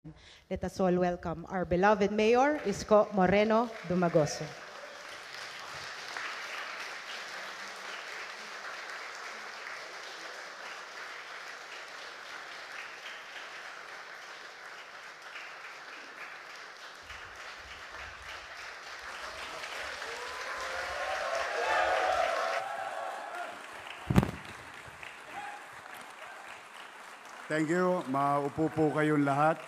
Let us all welcome our beloved Mayor, Isko Moreno Dumagoso. Thank you. Maupo po kayong lahat.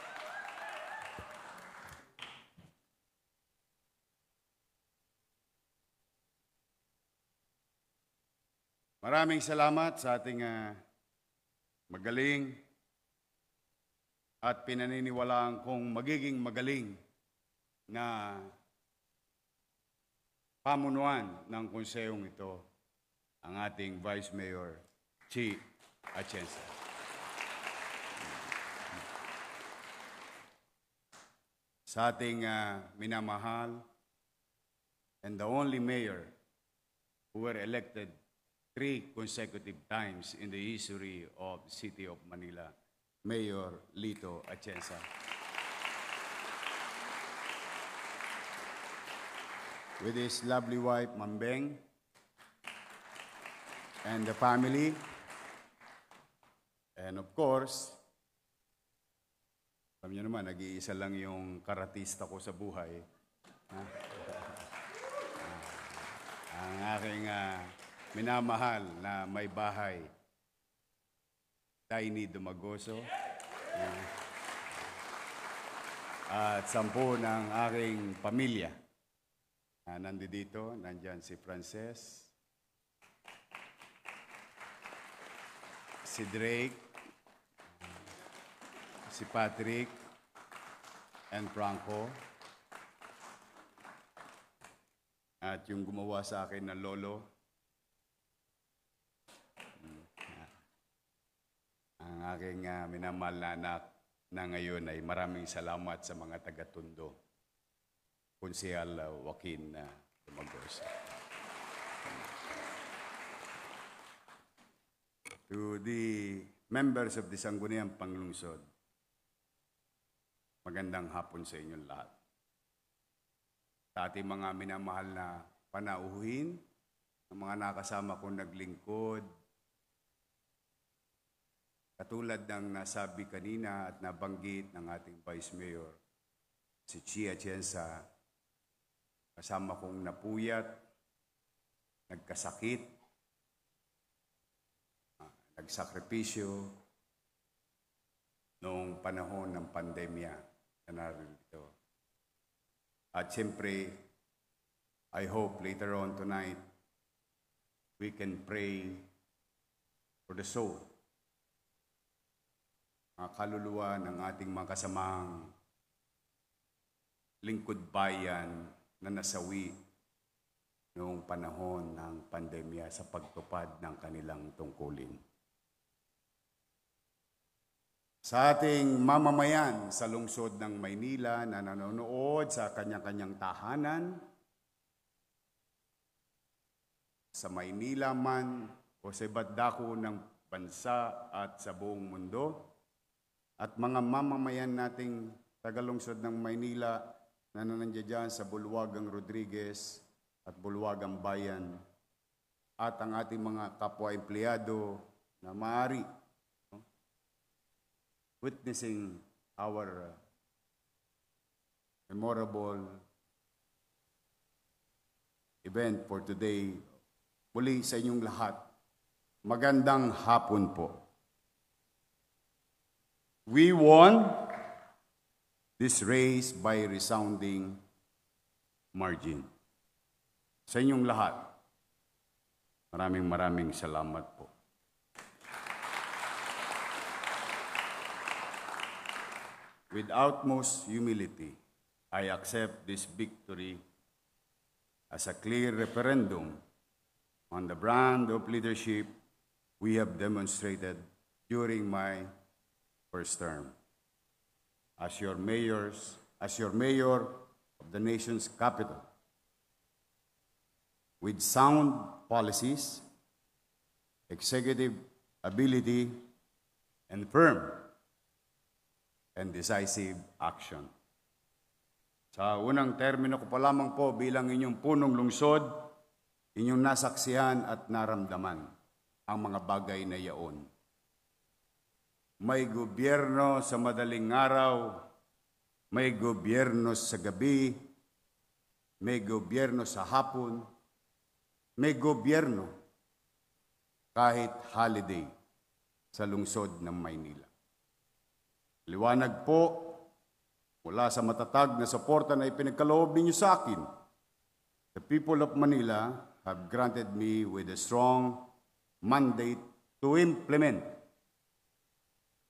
Maraming salamat sa ating magaling at pinaniniwalaan kong magiging magaling na pamunuan ng konsehong ito, ang ating Vice Mayor, Chi Atienza. Sa ating minamahal and the only mayor who were elected 3 consecutive times in the history of the City of Manila, Mayor Lito Atienza. With his lovely wife, Mambeng, and the family, and of course, alam niyo naman, nag-iisa lang yung karatista ko sa buhay. Ang aking minamahal na may bahay, Tiny Dumagoso. At 10 ng aking pamilya. Nandito, nandyan si Frances, si Drake, si Patrick, and Franco. At yung gumawa sa akin na lolo, ang aking minamahal na anak na ngayon ay maraming salamat sa mga taga-Tondo. Konsehal Joaquin Dumagoso. To the members of the Sangguniang Panglungsod, magandang hapon sa inyong lahat. Sa ating mga minamahal na panauhin, ang mga nakasama kong naglingkod, katulad ng nasabi kanina at nabanggit ng ating Vice Mayor, si Chi Atienza, kasama kong napuyat, nagkasakit, nagsakripisyo noong panahon ng pandemya na narito. At siyempre, I hope later on tonight, we can pray for the soul, mga kaluluwa ng ating mga kasamang lingkod bayan na nasawi noong panahon ng pandemya sa pagtupad ng kanilang tungkulin. Sa ating mamamayan sa lungsod ng Maynila na nanonood sa kanya-kanyang tahanan, sa Maynila man o sa iba't dako ng bansa at sa buong mundo, at mga mamamayan nating taga-lungsod ng Maynila na nandiyan dyan sa Bulwagang Rodriguez at Bulwagang Bayan, at ang ating mga kapwa-empleyado na maaari witnessing our memorable event for today. Muli sa inyong lahat, magandang hapon po. We won this race by resounding margin. Sa inyong lahat, maraming salamat po. With utmost humility, I accept this victory as a clear referendum on the brand of leadership we have demonstrated during my first term as your mayor of the nation's capital. With sound policies, executive ability, and firm and decisive action. Sa unang termino ko pa lamang po bilang inyong punong lungsod, inyong nasaksihan at naramdaman ang mga bagay na yaon. May gobyerno sa madaling araw, may gobyerno sa gabi, may gobyerno sa hapon, may gobyerno kahit holiday sa lungsod ng Maynila. Liwanag po mula sa matatag na suporta na ipinagkaloob ninyo sa akin. The people of Manila have granted me with a strong mandate to implement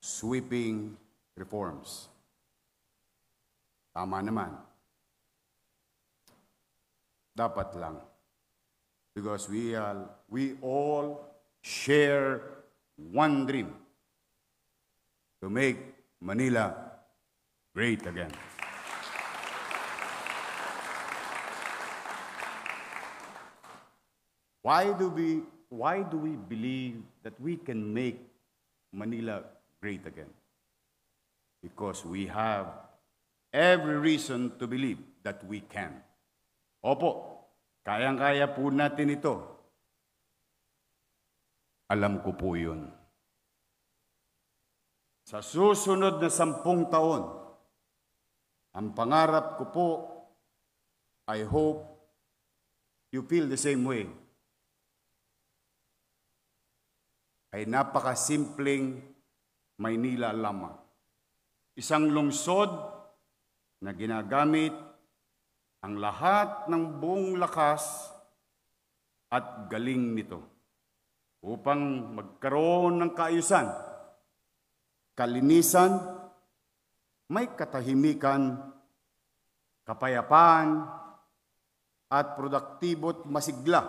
sweeping reforms. Tama naman. Dapat lang. Because we all share one dream to make Manila great again. Why do we believe that we can make Manila great again? Because we have every reason to believe that we can. Opo, kayang-kaya po natin ito. Alam ko po yun. Sa susunod na 10 taon, ang pangarap ko po, I hope you feel the same way, ay napakasimpleng Maynila lamang. Isang lungsod na ginagamit ang lahat ng buong lakas at galing nito upang magkaroon ng kaayusan, kalinisan, may katahimikan, kapayapaan, at produktibo't masigla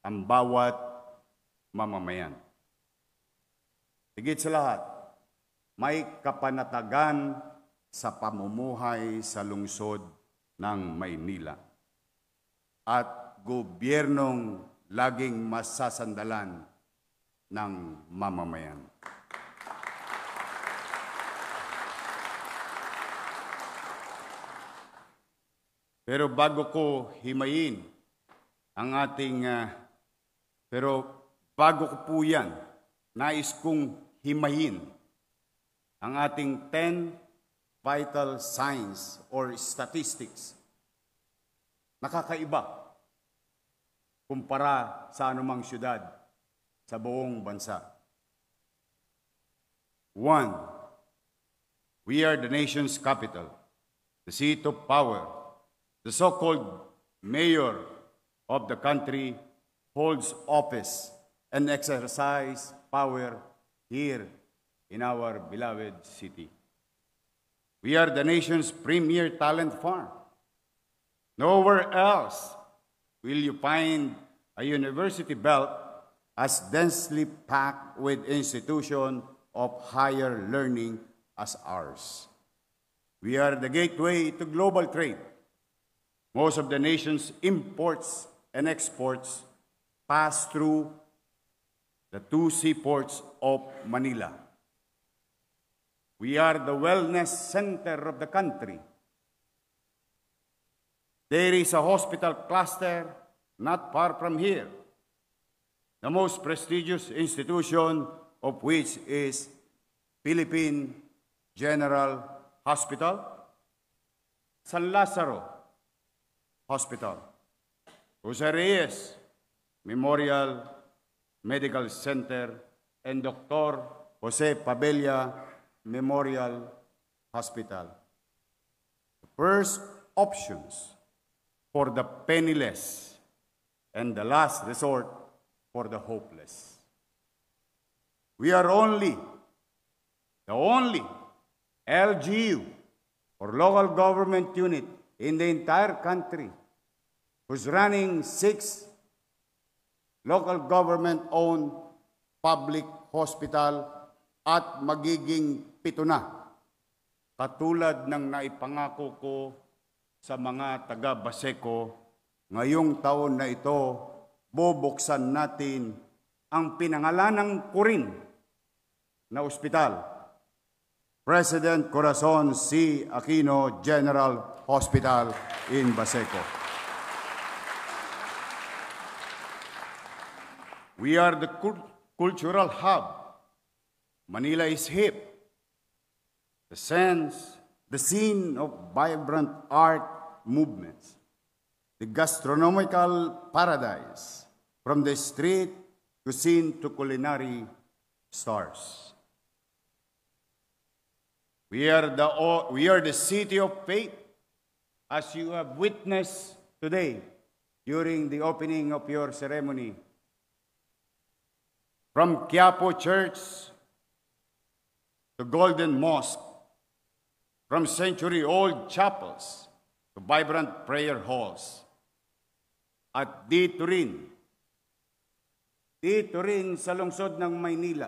ang bawat mamamayan. Higit sa lahat, may kapanatagan sa pamumuhay sa lungsod ng Maynila at gobyernong laging masasandalan ng mamamayan. Pero bago ko himayin ang ating, bago ko po yan, nais kong himayin ang ating 10 vital signs or statistics. Nakakaiba kumpara sa anumang syudad sa buong bansa. 1. We are the nation's capital, the seat of power. The so-called mayor of the country holds office and exercises power here in our beloved city. We are the nation's premier talent farm. Nowhere else will you find a university belt as densely packed with institutions of higher learning as ours. We are the gateway to global trade. Most of the nation's imports and exports pass through the 2 seaports of Manila. We are the wellness center of the country. There is a hospital cluster not far from here, the most prestigious institution of which is Philippine General Hospital, San Lazaro Hospital, Jose Reyes Memorial Medical Center, and Dr. Jose Pabella Memorial Hospital. The first options for the penniless and the last resort for the hopeless. We are the only LGU or local government unit in the entire country who's running 6 local government-owned public hospital at magiging 7 na. Katulad ng naipangako ko sa mga taga-Baseco, ngayong taon na ito, bubuksan natin ang pinangalanang Kurin na ospital President Corazon C. Aquino General Hospital in Baseco. We are the cultural hub. Manila is hip. The scene of vibrant art movements. The gastronomical paradise, from the street cuisine to culinary stars. We are the city of faith, as you have witnessed today during the opening of your ceremony. From Quiapo Church to Golden Mosque, from century-old chapels to vibrant prayer halls. At dito rin sa lungsod ng Maynila,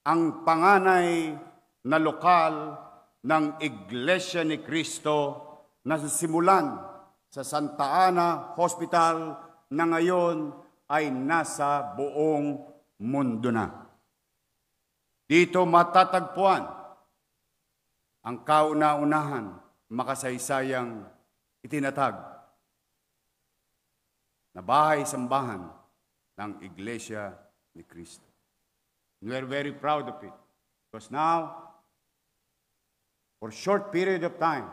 ang panganay na lokal ng Iglesia ni Cristo na simulan sa Santa Ana Hospital na ngayon ay nasa buong mundo na. Dito matatagpuan ang kauna-unahan, makasaysayang itinatag na bahay-sambahan ng Iglesia ni Cristo. And we're very proud of it because now, for a short period of time,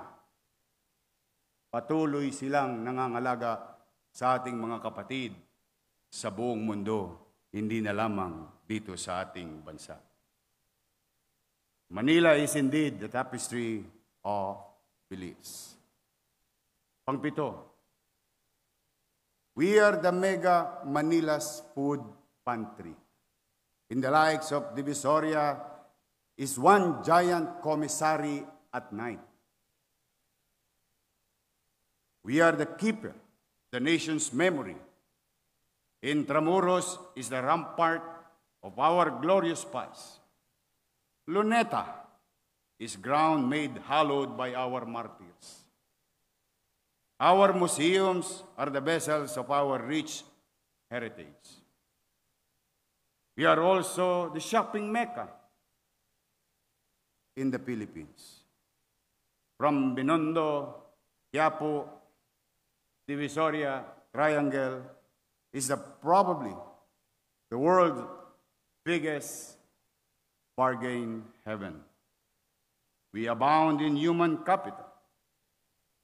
patuloy silang nangangalaga sa ating mga kapatid sa buong mundo, hindi na lamang dito sa ating bansa. Manila is indeed the tapestry of beliefs. Pangpito, we are the Mega Manila's food pantry. In the likes of Divisoria is one giant commissary at night. We are the keeper, the nation's memory. Intramuros is the rampart of our glorious past. Luneta is ground made hallowed by our martyrs. Our museums are the vessels of our rich heritage. We are also the shopping mecca in the Philippines. From Binondo, Quiapo, Divisoria, Triangle is probably the world's biggest bargain heaven. We abound in human capital.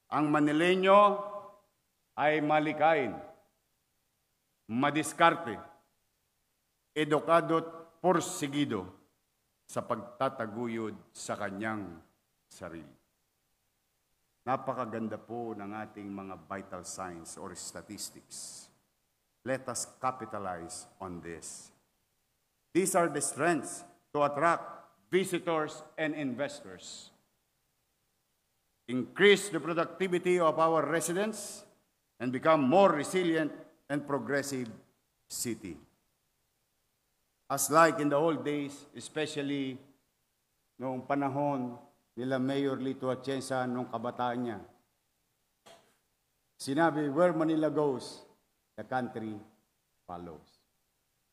Ang Manileño ay malikain, madiskarte, edukado at porsigido sa pagtataguyod sa kanyang sarili. Napakaganda po ng ating mga vital signs or statistics. Let us capitalize on this. These are the strengths to attract visitors and investors. Increase the productivity of our residents and become more resilient and progressive city. As like in the old days, especially noong panahon nila Mayor Lito Atienza nung kabataan niya, sinabi, where Manila goes, the country follows.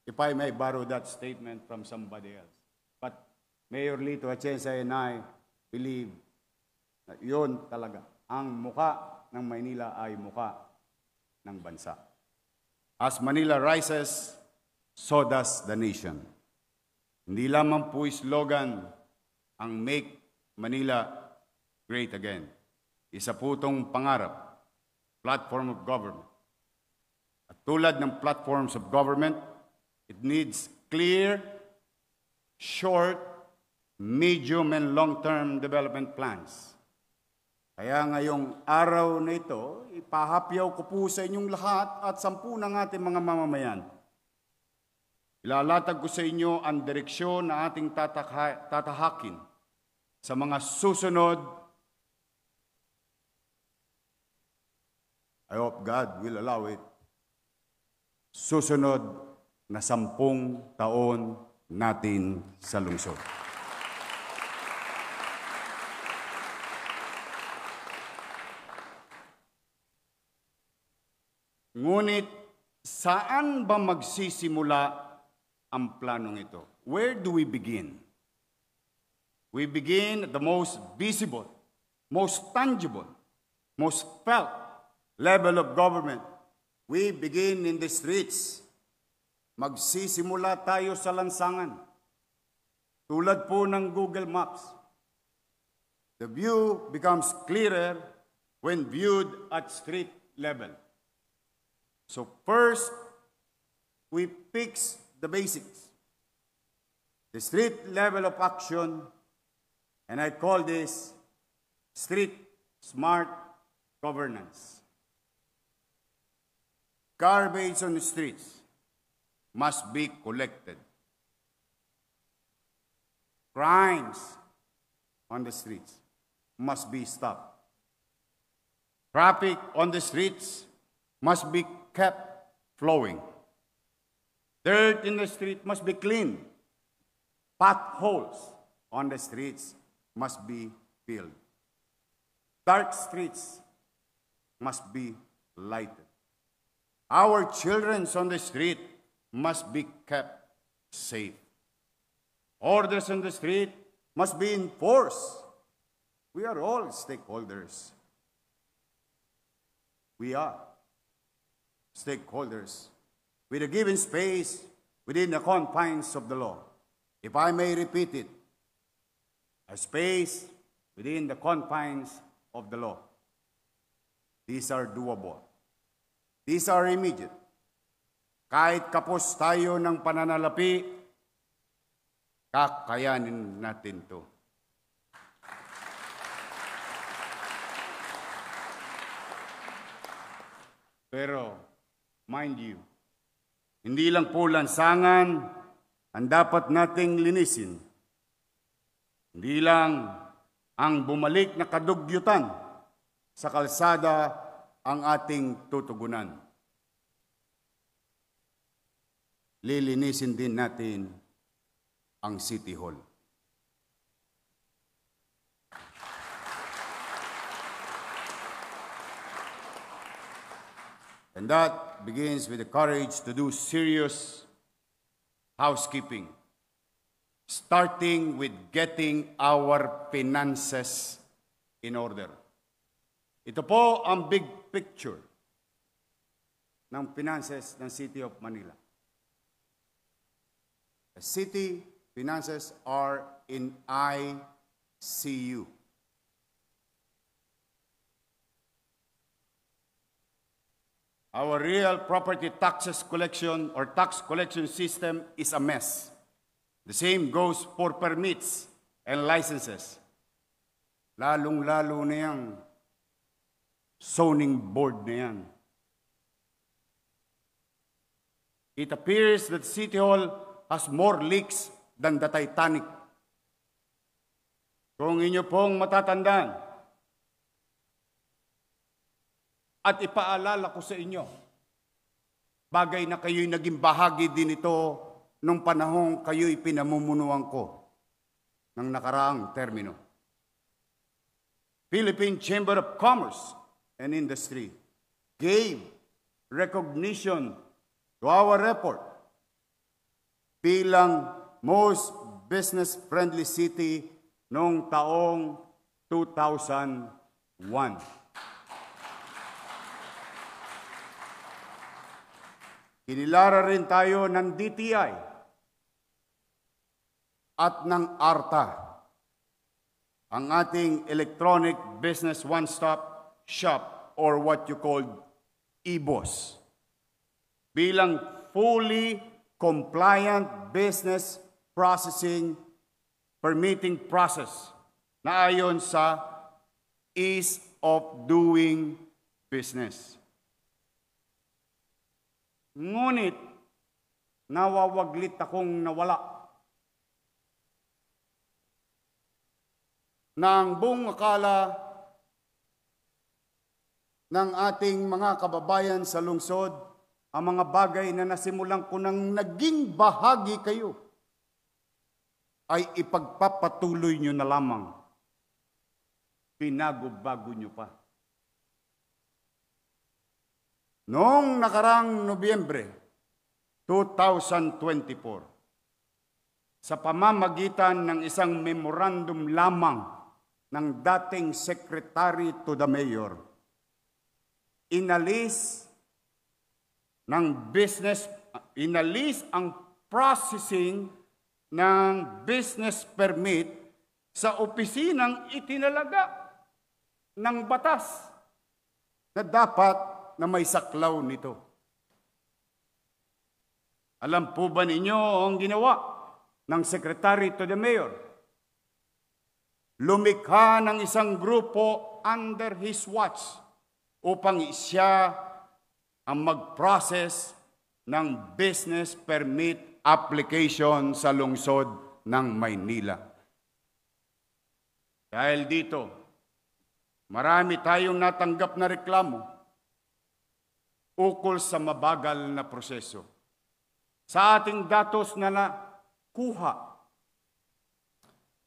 If I may borrow that statement from somebody else. But Mayor Lito Atienza and I believe na yun talaga. Ang muka ng Maynila ay muka ng bansa. As Manila rises, so does the nation. Hindi lamang po slogan ang Make Manila Great Again. Isa po itong pangarap, platform of government. At tulad ng platforms of government, it needs clear, short, medium, and long-term development plans. Kaya ngayong araw na ito, ipahapyaw ko po sa inyong lahat at 10 ng ating mga mamamayan. Ilalatag ko sa inyo ang direksyon na ating tatahakin sa mga susunod. I hope God will allow it. Susunod na 10 taon natin sa lungsod. Ngunit, saan ba magsisimula ang planong ito? Where do we begin? We begin at the most visible, most tangible, most felt level of government. We begin in the streets. Magsisimula tayo sa lansangan. Tulad po ng Google Maps. The view becomes clearer when viewed at street level. So first, we fix the basics. The street level of action, and I call this street smart governance. Garbage on the streets must be collected. Crimes on the streets must be stopped. Traffic on the streets must be kept flowing. Dirt in the street must be cleaned. Potholes on the streets must be filled. Dark streets must be lighted. Our children on the street must be kept safe. Orders on the street must be enforced. We are all stakeholders. We are stakeholders with a given space within the confines of the law. If I may repeat it, a space within the confines of the law. These are doable. These are immediate. Kahit kapos tayo ng pananalapi, kakayanin natin to. Pero, mind you, hindi lang po lansangan ang dapat nating linisin. Hindi lang ang bumalik na kadugyutan sa kalsada ang ating tutugunan. Lilinisin din natin ang City Hall. And that begins with the courage to do serious housekeeping, starting with getting our finances in order. Ito po ang big picture ng finances ng City of Manila. The city finances are in ICU. Our real property taxes collection or tax collection system is a mess. The same goes for permits and licenses. Lalong-lalo na yung zoning board na yan. It appears that City Hall has more leaks than the Titanic. Kung inyo pong matatandaan, at ipaalala ko sa inyo, bagay na kayo'y naging bahagi din ito nung panahong kayo'y pinamumunuan ko ng nakaraang termino. Philippine Chamber of Commerce and Industry gave recognition to our effort bilang most business-friendly city noong taong 2001. Kinilara rin tayo ng DTI at ng ARTA, ang ating Electronic Business One-Stop Shop or what you call EBOS, bilang fully compliant business processing permitting process na ayon sa ease of doing business. Ngunit, nawawaglit akong nawala na ang buong akala ng ating mga kababayan sa lungsod, ang mga bagay na nasimulan ko nang naging bahagi kayo, ay ipagpapatuloy nyo na lamang. Pinago-bago nyo pa. Noong nakarang Nobyembre 2024, sa pamamagitan ng isang memorandum lamang ng dating Secretary to the Mayor. Inalis ang processing ng business permit sa opisinang itinalaga ng batas na dapat na may saklaw nito. Alam po ba ninyo ang ginawa ng Secretary to the Mayor? Lumikha ng isang grupo under his watch upang siya ang mag-process ng business permit application sa lungsod ng Maynila. Dahil dito, marami tayong natanggap na reklamo ukol sa mabagal na proseso. Sa ating datos na nakuha,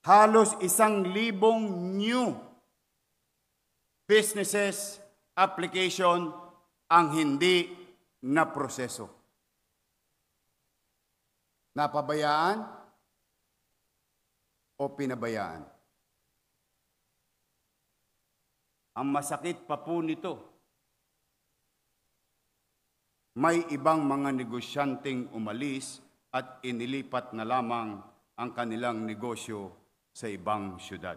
halos 1,000 new businesses application ang hindi na proseso. Napabayaan o pinabayaan? Ang masakit pa po nito, may ibang mga negosyanteng umalis at inilipat na lamang ang kanilang negosyo sa ibang syudad.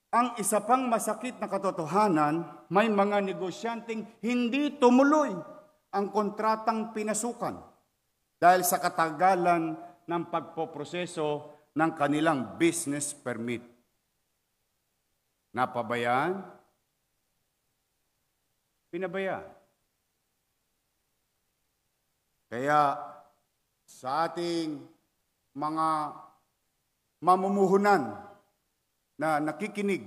Ang isa pang masakit na katotohanan, may mga negosyanteng hindi tumuloy ang kontratang pinasukan dahil sa katagalan ng pagpoproseso ng kanilang business permit. Napabayaan? Pinabayaan. Kaya sa ating mga mamumuhunan na nakikinig,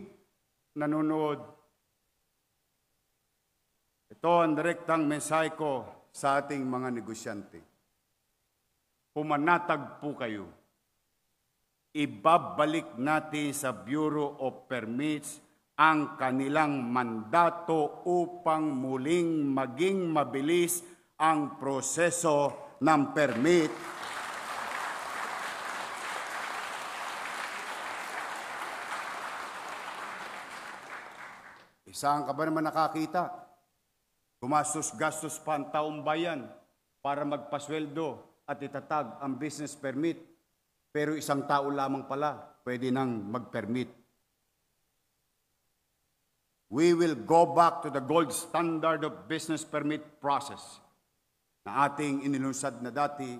nanonood, ito ang direktang mensahe ko sa ating mga negosyante. Pumanatag po kayo. Ibabalik natin sa Bureau of Permits ang kanilang mandato upang muling maging mabilis ang proseso ng permit. Saan ka ba naman nakakita? Gumastos-gastos pa ang taong bayan para magpasweldo at itatag ang business permit. Pero isang tao lamang pala pwede nang mag-permit. We will go back to the gold standard of business permit process na ating inilunsad na dati,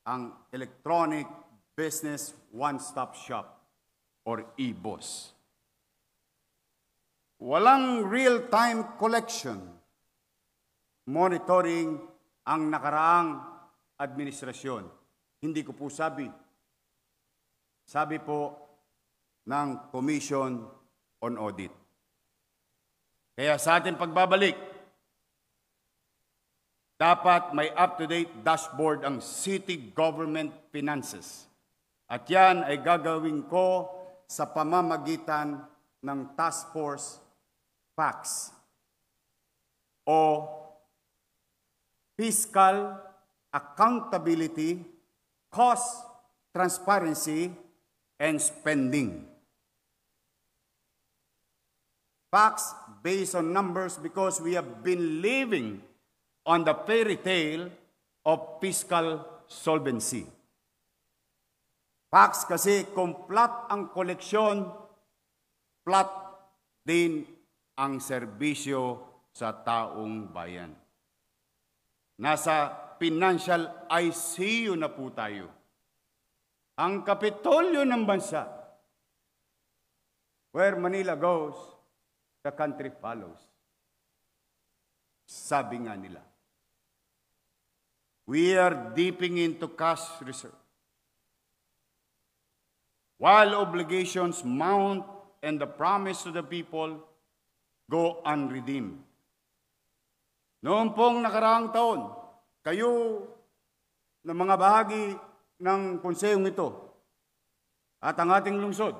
ang Electronic Business One-Stop Shop or EBOS. Walang real-time collection, monitoring ang nakaraang administrasyon. Hindi ko po sabi. Sabi po ng Commission on Audit. Kaya sa ating pagbabalik, dapat may up-to-date dashboard ang city government finances. At yan ay gagawin ko sa pamamagitan ng Task Force PACS o Fiscal Accountability, Cost Transparency, and Spending. Facts based on numbers because we have been living on the fairy tale of fiscal solvency. Facts kasi kung flat ang koleksyon, flat din ang serbisyo sa taong bayan. Nasa financial ICU na po tayo. Ang kapitolyo ng bansa, where Manila goes, the country follows. Sabi nga nila. We are dipping into cash reserve. While obligations mount and the promise to the people go unredeemed. Noong pong nakaraang taon, kayo na mga bahagi ng konsehong ito at ang ating lungsod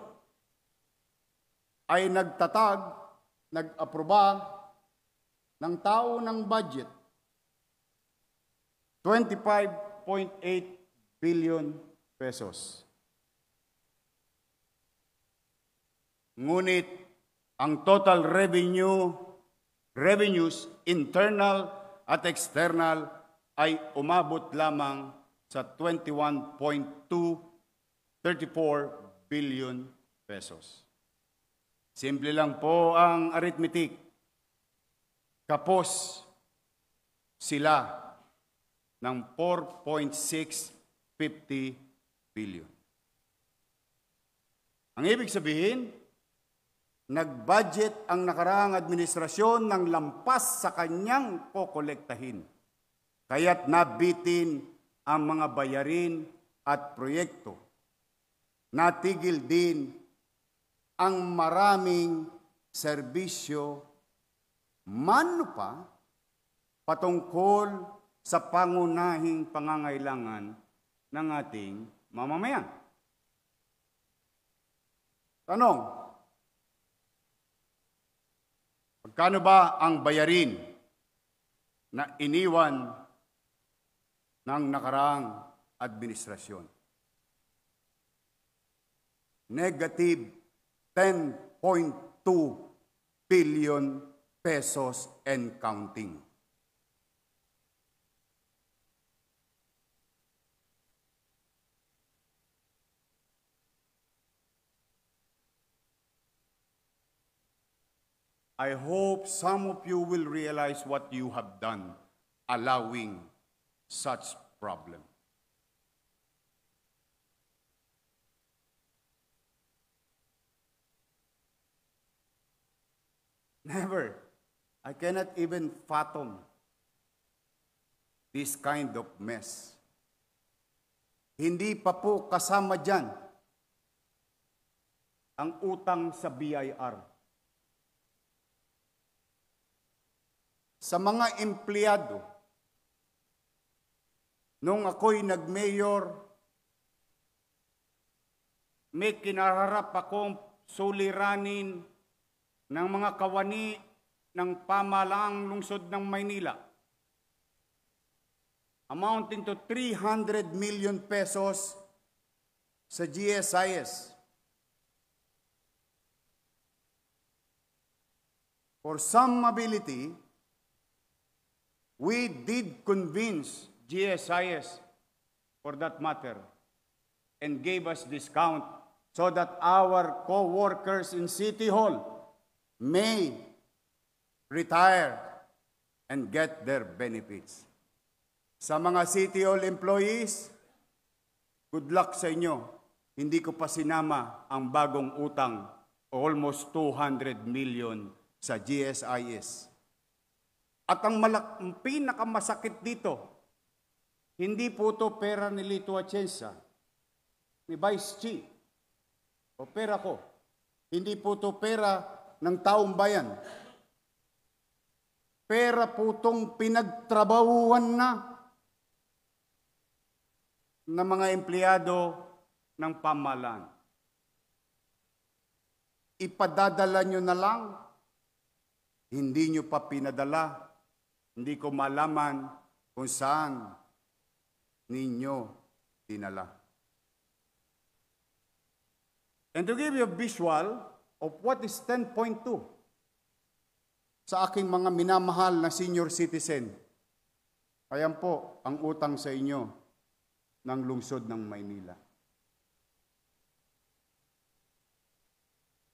ay nag-aproba ng tao ng budget 25.8 billion pesos. Ngunit ang total revenues, internal at external, ay umabot lamang sa 21.234 billion pesos. Simple lang po ang arithmetic. Kapos sila ng 4.650 billion. Ang ibig sabihin, nag-budget ang nakaraang administrasyon ng lampas sa kanyang kokolektahin. Kaya't nabitin ang mga bayarin at proyekto. Natigil din ang maraming serbisyo mano pa patungkol sa pangunahing pangangailangan ng ating mamamayan. Tanong, magkano ba ang bayarin na iniwan ng nakaraang administrasyon? Negative 10.2 billion pesos and counting. I hope some of you will realize what you have done, allowing such problem. Never. I cannot even fathom this kind of mess. Hindi pa po kasama dyan ang utang sa BIR. Sa mga empleyado, nung ako'y nag-mayor, may kinaharap akong suliranin ng mga kawani ng pamahalaang lungsod ng Maynila, amounting to 300 million pesos sa GSIS. For some ability, we did convince GSIS, for that matter, and gave us discount so that our co-workers in City Hall may retire and get their benefits. Sa mga City Hall employees, good luck sa inyo. Hindi ko pa sinama ang bagong utang, almost 200 million sa GSIS. At ang pinakamasakit dito, hindi po ito pera ni Lito Atienza, ni Vice Chief, o pera ko. Hindi po ito pera ng taong bayan. Pera po itong pinagtrabahuan na ng mga empleyado ng pamahalaan. Ipadadala nyo na lang, hindi nyo pa pinadala, hindi ko malaman kung saan ninyo dinala. And to give you a visual of what is 10.2 sa aking mga minamahal na senior citizen, ayan po ang utang sa inyo ng lungsod ng Maynila.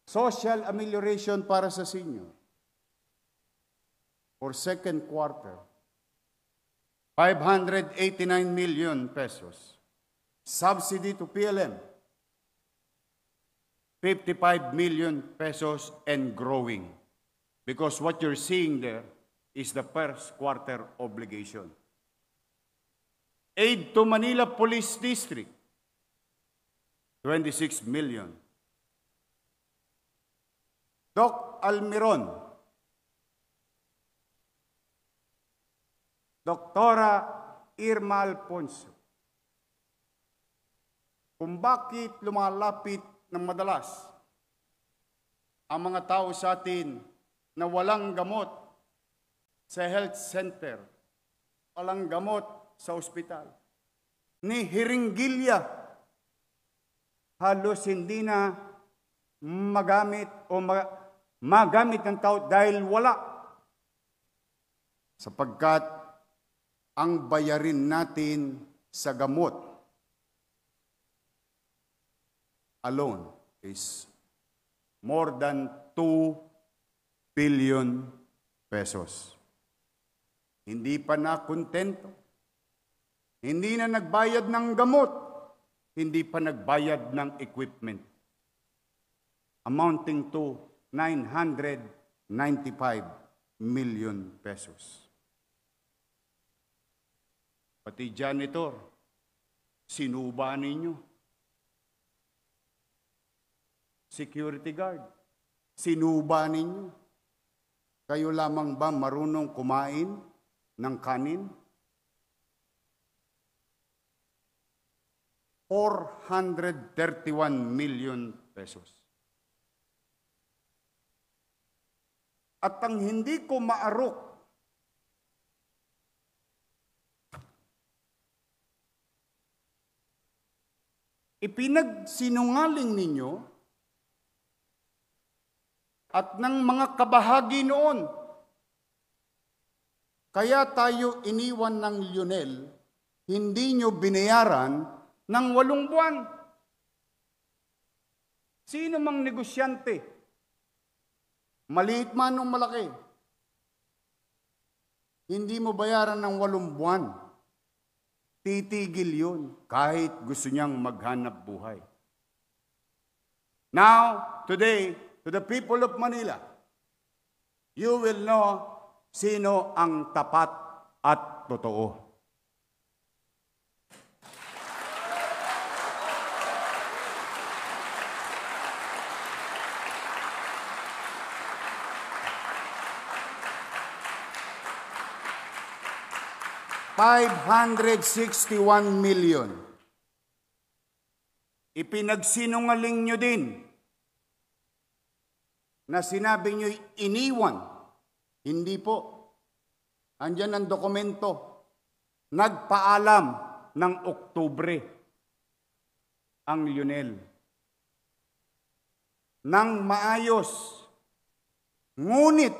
Social amelioration para sa senior for second quarter, 589 million pesos. Subsidy to PLM, 55 million pesos and growing. Because what you're seeing there is the first quarter obligation. Aid to Manila Police District, 26 million. Doc Almiron, Doktora Irma Alfonso, kung bakit lumalapit ng madalas ang mga tao sa atin na walang gamot sa health center, walang gamot sa ospital. ni Hiringgilya, halos hindi na magamit o magamit ng tao dahil wala. Sapagkat ang bayarin natin sa gamot alone is more than 2 billion pesos. Hindi pa na kontento. Hindi na nagbayad ng gamot. Hindi pa nagbayad ng equipment. Amounting to 995 million pesos. Pati janitor, sinuba ninyo. Security guard, sinuba ninyo. Kayo lamang ba marunong kumain ng kanin? 431 million pesos. At ang hindi ko maarok, ipinagsinungaling ninyo at ng mga kabahagi noon. Kaya tayo iniwan ng Lionel, hindi nyo binayaran ng 8 buwan. Sino mang negosyante, maliit man o malaki, hindi mo bayaran ng 8 buwan, titigil yun kahit gusto niyang maghanap buhay. Now, today, to the people of Manila, you will know sino ang tapat at totoo. $561 million. Ipinagsinungaling nyo din na sinabi nyo iniwan. Hindi po. Andyan ang dokumento. Nagpaalam ng Oktubre ang Lionel. Nang maayos. Ngunit,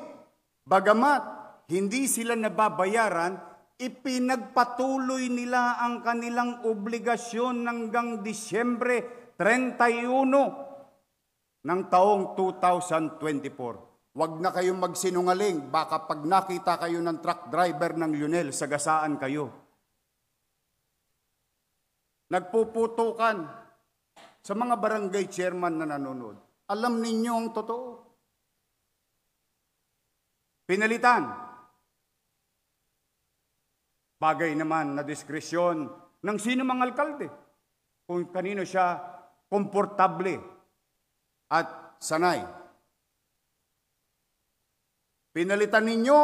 bagamat hindi sila nababayaran, ipinagpatuloy nila ang kanilang obligasyon hanggang Disyembre 31 ng taong 2024. Huwag na kayong magsinungaling, baka pag nakita kayo ng truck driver ng Lionel, sagasaan kayo. Nagpuputukan sa mga barangay chairman na nanonood. Alam ninyo ang totoo. Pinalitan. Bagay naman na diskresyon ng sino mang alkalde kung kanino siya komportable at sanay. Pinalitan ninyo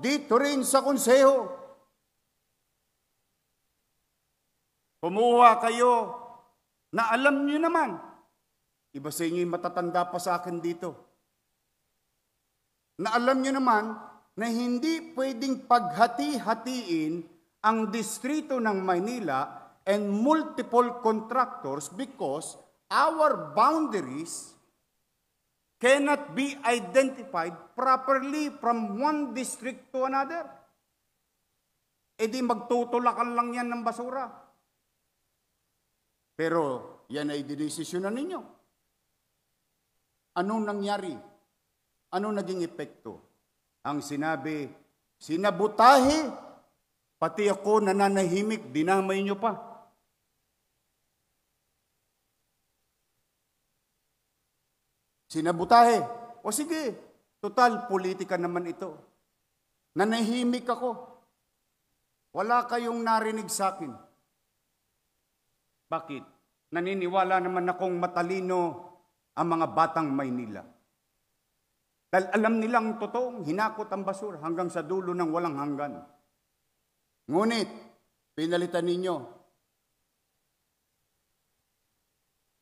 dito rin sa konseho. Kumuha kayo na alam nyo naman. Iba sa inyo yung matatanda pa sa akin dito. Na alam nyo naman na hindi pwedeng paghati-hatiin ang distrito ng Maynila and multiple contractors because our boundaries cannot be identified properly from one district to another. E di magtutulakan lang yan ng basura. Pero yan ay dinesisyonan ninyo. Anong nangyari? Anong naging epekto? Ang sinabi, sinabutahe, pati ako nananahimik, dinamay nyo pa. Sinabutahe. O sige, total, politika naman ito. Nanahimik ako. Wala kayong narinig sa akin. Bakit? Naniniwala naman akong matalino ang mga batang Maynila. Dahil alam nilang totoong hinakot ang basura hanggang sa dulo ng walang hanggan. Ngunit, pinalitan ninyo.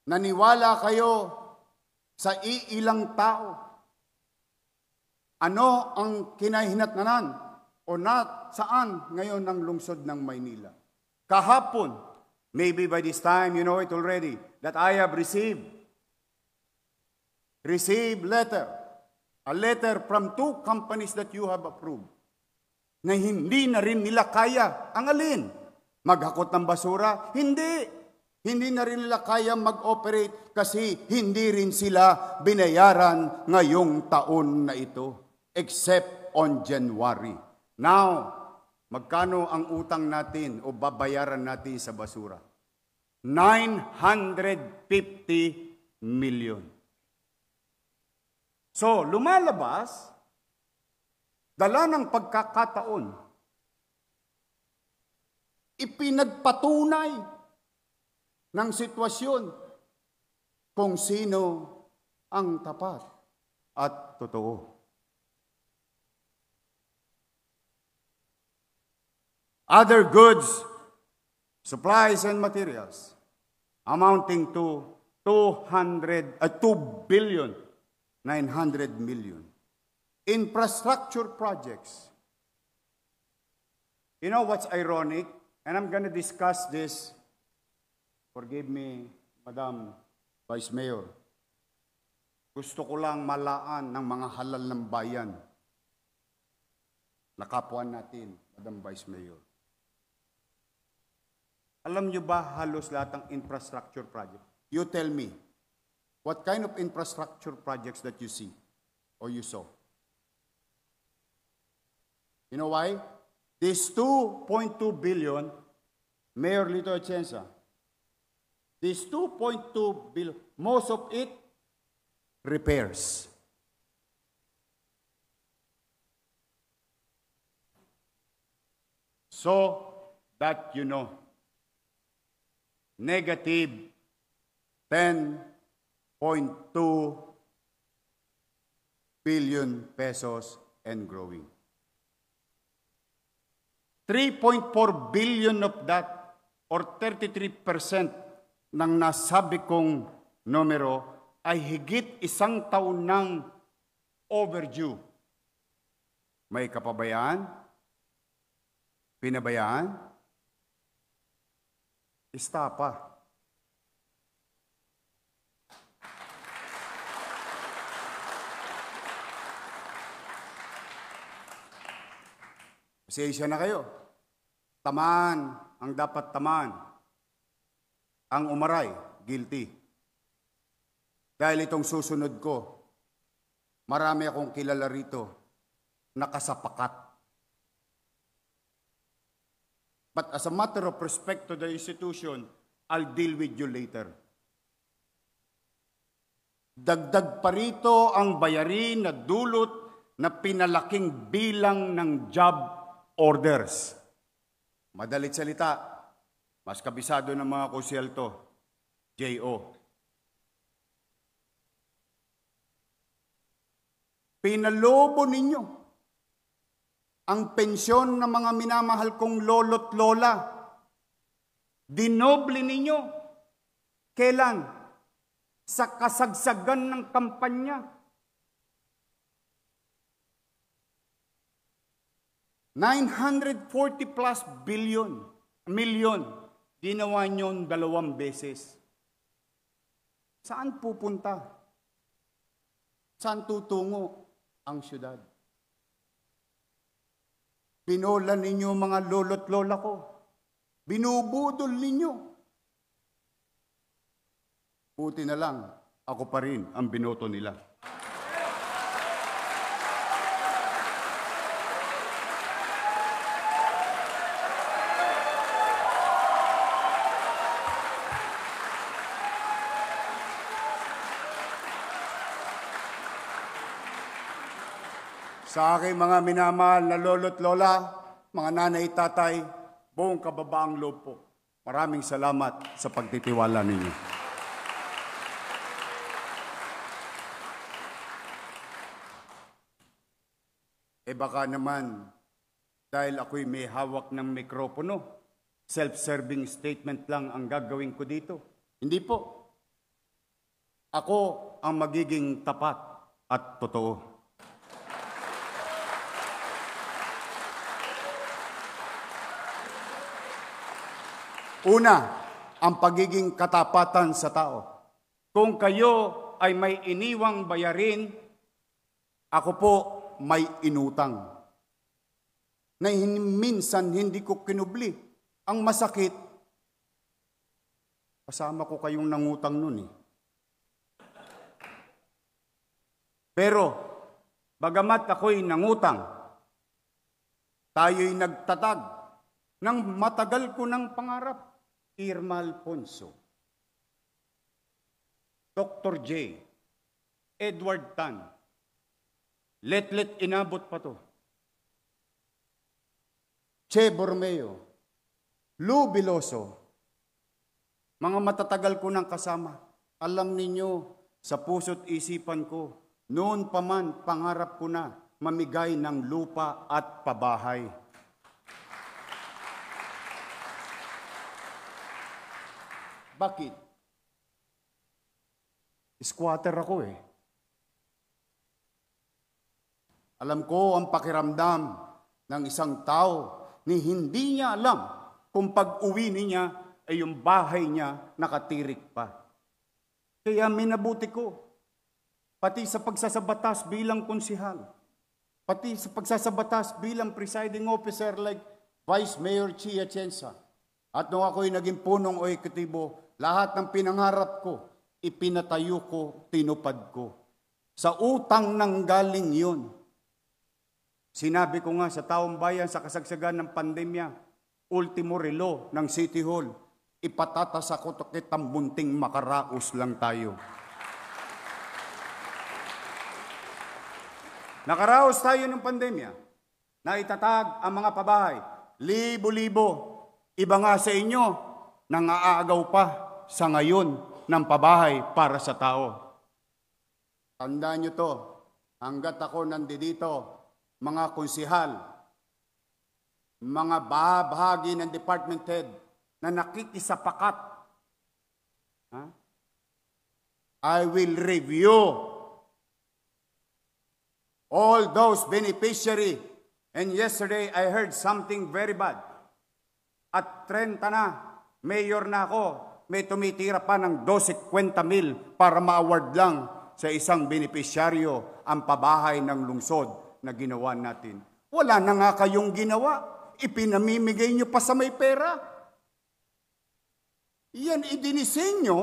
Naniwala kayo sa iilang tao. Ano ang kinahinatnanan o saan ngayon ang lungsod ng Maynila? Kahapon, Maybe by this time, you know it already, that I have received a letter from 2 companies that you have approved, na hindi na rin nila kaya. Ang alin? Maghakot ng basura? Hindi. Hindi na rin nila kaya mag-operate kasi hindi rin sila binayaran ngayong taon na ito, except on January. Now, magkano ang utang natin o babayaran natin sa basura? 950 million. So, lumalabas, dala ng pagkakataon, ipinagpatunay ng sitwasyon kung sino ang tapat at totoo. Other goods, supplies and materials amounting to 2 billion 900 million. Infrastructure projects. You know what's ironic? And I'm going to discuss this. Forgive me, Madam Vice Mayor. Gusto ko lang malaan ng mga halal ng bayan na kapwa natin, Madam Vice Mayor. Alam nyo ba halos lahat ng infrastructure project? You tell me, what kind of infrastructure projects that you see or you saw? You know why? This 2.2 billion, Mayor Lito Atienza, this 2.2 billion, most of it, repairs. So that you know, negative 10.2 billion pesos and growing. 3.4 billion of that, or 33% ng nasabi kong numero, ay higit 1 taon ng overdue. May kapabayaan? Pinabayaan? Istapa. Pasensya na kayo. Tamaan ang dapat tamaan. Ang umaray, guilty. Dahil itong susunod ko, marami akong kilala rito na kasapakat. But as a matter of respect to the institution, I'll deal with you later. Dagdag pa rito ang bayarin na dulot na pinalaking bilang ng job orders. Madalit salita, mas kabisado ng mga konsyel to, J.O. Pinalobo ninyo ang pensyon ng mga minamahal kong lolo't lola. Dinoble ninyo. Kailan? Sa kasagsagan ng kampanya. 940 plus million, ginawa nyo 2 beses. Saan pupunta? Saan tutungo ang syudad? Pinola ninyo mga lolo't lola ko. Binubudol ninyo. Buti na lang, ako pa rin ang binoto nila. Sa aking mga minamahal na lolo't lola, mga nanay, tatay, buong kababaang loob po. Maraming salamat sa pagtitiwala ninyo. Baka naman, dahil ako'y may hawak ng mikropono, self-serving statement lang ang gagawin ko dito. Hindi po. Ako ang magiging tapat at totoo. Una, ang pagiging katapatan sa tao. Kung kayo ay may iniwang bayarin, ako po may inutang. Na minsan hindi ko kinubli. Ang masakit, kasama ko kayong nangutang nun eh. Pero, bagamat ako'y nangutang, tayo'y nagtatag ng matagal ko ng pangarap. Irma Alfonso, Dr. J, Edward Tan, Letlet inabot pa to. Che Bormeo, Lou Biloso, mga matatagal ko ng kasama. Alam ninyo, sa puso't isipan ko, noon pa man pangarap ko na mamigay ng lupa at pabahay. Bakit? Squatter ako eh. Alam ko ang pakiramdam ng isang tao ni hindi niya alam kung pag-uwi niya ay yung bahay niya nakatirik pa. Kaya minabuti ko, pati sa pagsasabatas bilang konsihal, pati sa pagsasabatas bilang presiding officer like Vice Mayor Chia Chensa, at nung ako'y naging punong o ekutibo, lahat ng pinangarap ko, ipinatayo ko, tinupad ko. Sa utang nang galing yun. Sinabi ko nga sa taong bayan sa kasagsagan ng pandemya, ultimo relo ng City Hall, ipatatas ako kitang bunting makaraos lang tayo. Nakaraos tayo ng pandemya, na itatag ang mga pabahay, libo-libo. Iba nga sa inyo, nangaagaw pa sa ngayon ng pabahay para sa tao. Tandaan nyo to, hanggat ako nandito, mga konsihal, mga bahagi ng department head na nakikisapakat, I will review all those beneficiary. And yesterday, I heard something very bad. At 30 na, mayor na ako, may tumitira pa ng 12,50,000 para ma-award lang sa isang benepisyaryo ang pabahay ng lungsod na ginawa natin. Wala na nga kayong ginawa. Ipinamimigay nyo pa sa may pera. Yan idinisenyo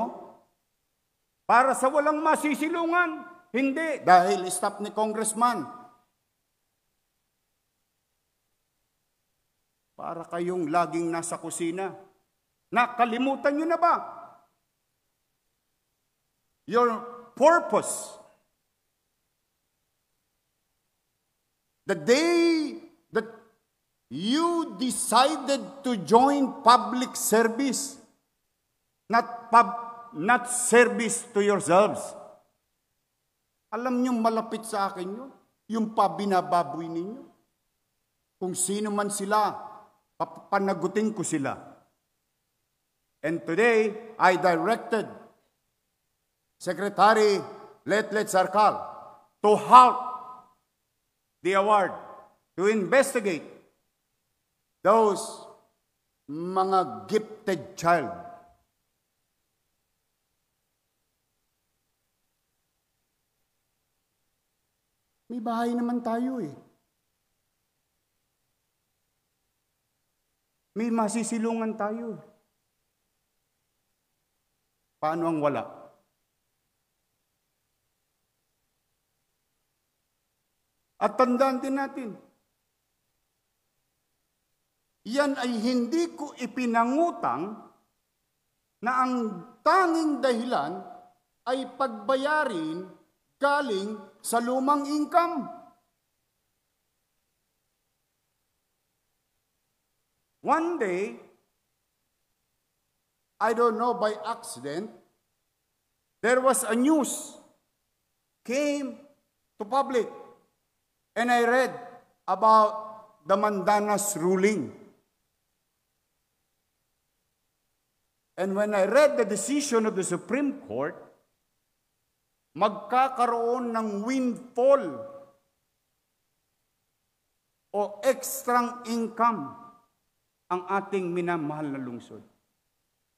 para sa walang masisilungan. Hindi, dahil staff ni Congressman. Para kayong laging nasa kusina. Nakalimutan nyo na ba? Your purpose. The day that you decided to join public service, not service to yourselves. Alam nyo, malapit sa akin yun. Yung pabinababoy ninyo. Kung sino man sila, panagutin ko sila. And today, I directed Secretary Letlet Sarkal to halt the award, to investigate those mga gifted child. May bahay naman tayo eh. May masisilungan tayo. Paano ang wala? At tandaan din natin, yan ay hindi ko ipinangutang na ang tanging dahilan ay pagbayarin galing sa lumang income. One day, I don't know, by accident, there was a news came to public, and I read about the Mandanas ruling. And when I read the decision of the Supreme Court, magkakaroon ng windfall o extra income ang ating minamahal na lungsod.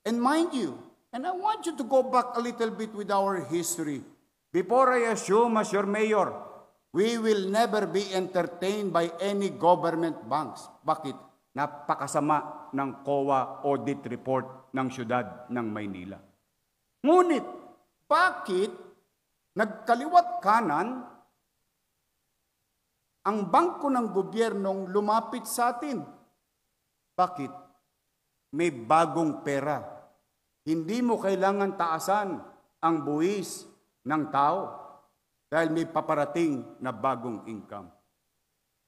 And mind you, and I want you to go back a little bit with our history. Before I assume as your mayor, we will never be entertained by any government banks. Bakit? Napakasama ng COA audit report ng siyudad ng Maynila. Ngunit, bakit nagkaliwat kanan ang bangko ng gobyernong lumapit sa atin? Bakit? May bagong pera. Hindi mo kailangan taasan ang buwis ng tao dahil may paparating na bagong income.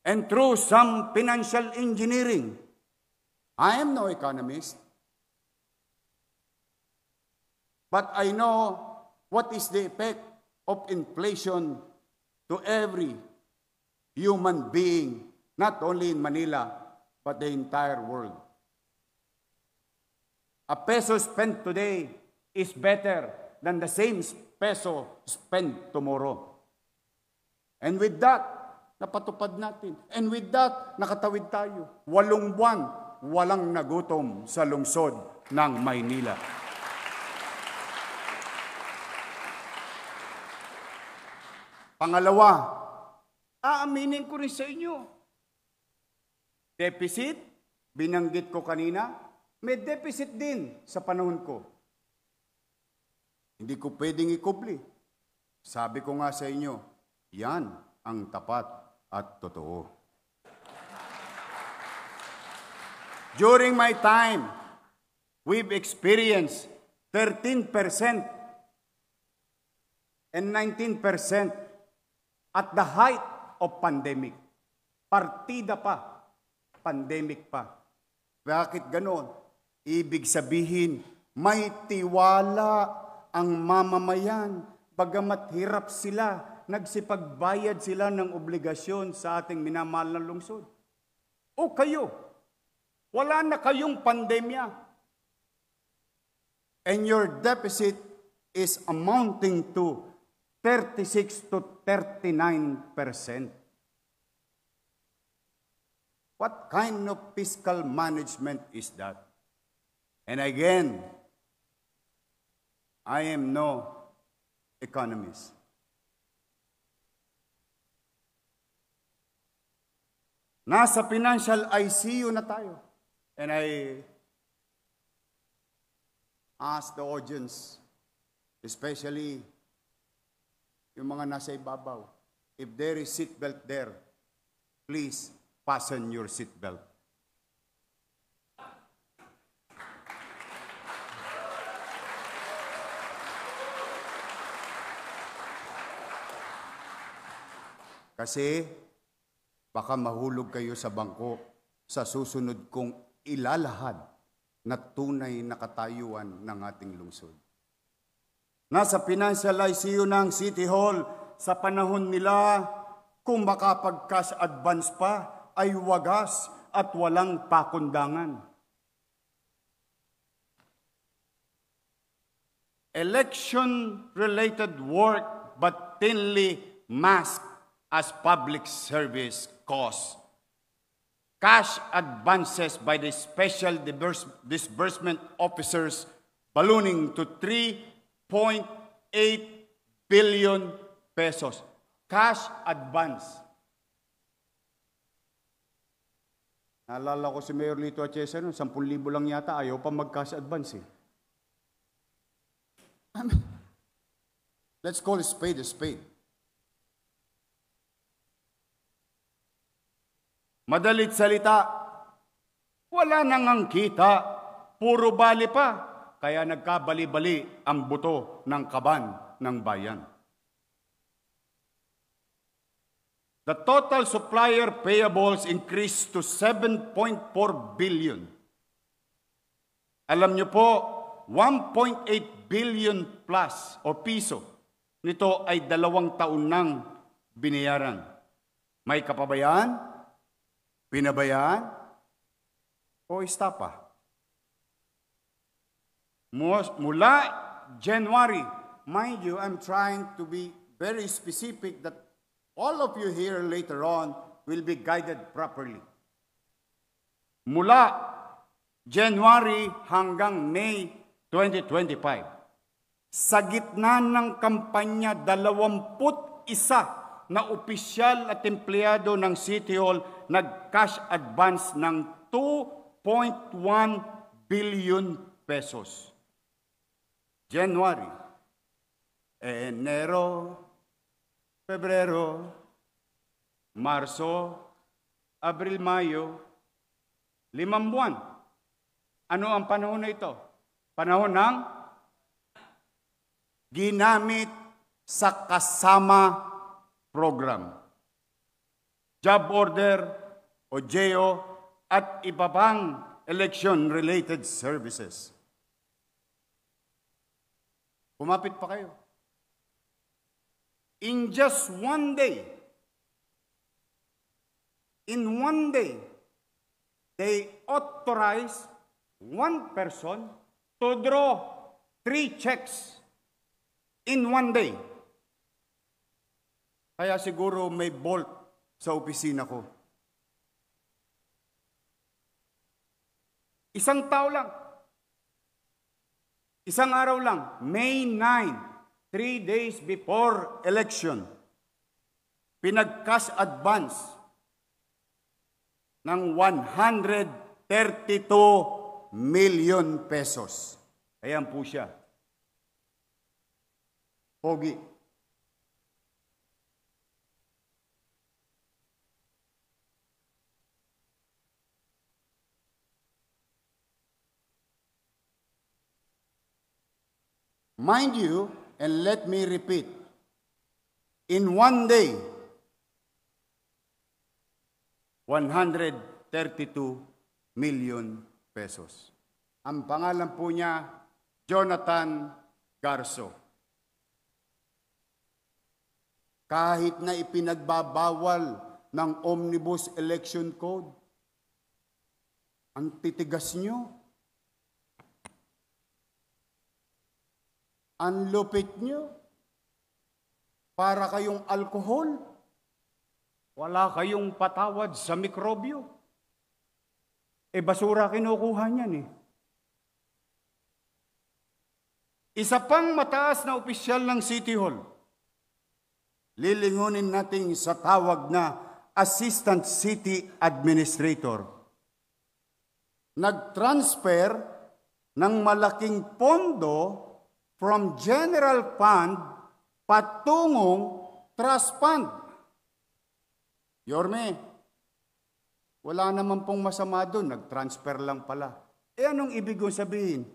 And through some financial engineering, I am no economist, but I know what is the effect of inflation to every human being, not only in Manila, but the entire world. A peso spent today is better than the same peso spent tomorrow. And with that, napatupad natin. And with that, nakatawid tayo. 8 buwan, walang nagutom sa lungsod ng Maynila. Pangalawa, aaminin ko rin sa inyo. Deficit, binanggit ko kanina, may deficit din sa panahon ko. Hindi ko pwedeng ikubli. Sabi ko nga sa inyo, yan ang tapat at totoo. During my time, we've experienced 13% and 19% at the height of pandemic. Partida pa, pandemic pa. Bakit ganoon? Ibig sabihin, may tiwala ang mamamayan. Bagamat hirap sila, nagsipagbayad sila ng obligasyon sa ating minamahal na lungsod. O kayo, wala na kayong pandemya. And your deficit is amounting to 36 to 39%. What kind of fiscal management is that? And again, I am no economist. Nasa financial ICU na tayo. And I ask the audience, especially yung mga nasa ibabaw, if there is seatbelt there, please fasten your seatbelt. Kasi baka mahulog kayo sa bangko sa susunod kong ilalahad na tunay na katayuan ng ating lungsod. Nasa financial ICU ng City Hall sa panahon nila, kung makapag-cash advance pa, ay wagas at walang pakundangan. Election-related work but thinly masked as public service costs. Cash advances by the special disbursement officers ballooning to 3.8 billion pesos. Cash advance. Naalala ko si Mayor Lito Atienza, 10,000 lang yata, ayaw pa mag-cash advance eh. Let's call a spade a spade. Madalit salita, wala nang ang kita, puro bali pa, kaya nagkabali-bali ang buto ng kaban ng bayan. The total supplier payables increased to 7.4 billion. Alam niyo po, 1.8 billion plus o piso nito ay 2 taon nang binayaran. May kapabayaan? Pinabayaan? O istapa? Mula January, mind you, I'm trying to be very specific that all of you here later on will be guided properly. Mula January hanggang May 2025. Sa gitna ng kampanya, 21 na opisyal at empleyado ng City Hall nag-cash advance ng 2.1 billion pesos. January, Enero, Pebrero, Marso, Abril, Mayo, 5 buwan. Ano ang panahon na ito? Panahon ng ginamit sa kasama program, job order o JO at iba pang election-related services. Kumapit pa kayo. In just one day, they authorize one person to draw 3 checks in one day. Kaya siguro may bolt sa opisina ko. Isang tao lang. Isang araw lang. May 9, 3 days before election, pinag-cash advance ng 132 million pesos. Ayan po siya. Pogi. Mind you, and let me repeat, in one day, 132 million pesos. Ang pangalan po niya, Jonathan Garso. Kahit na ipinagbabawal ng Omnibus Election Code, ang titigas niyo, ang lupit niyo, para kayong alkohol, wala kayong patawad sa mikrobyo. Basura kinukuha niyan eh. Isa pang mataas na opisyal ng City Hall, lilingunin natin sa tawag na Assistant City Administrator. Nag-transfer ng malaking pondo from General Fund patungong Trust Fund. Yorme, wala naman pong masama doon, nag-transfer lang pala. Anong ibig kong sabihin?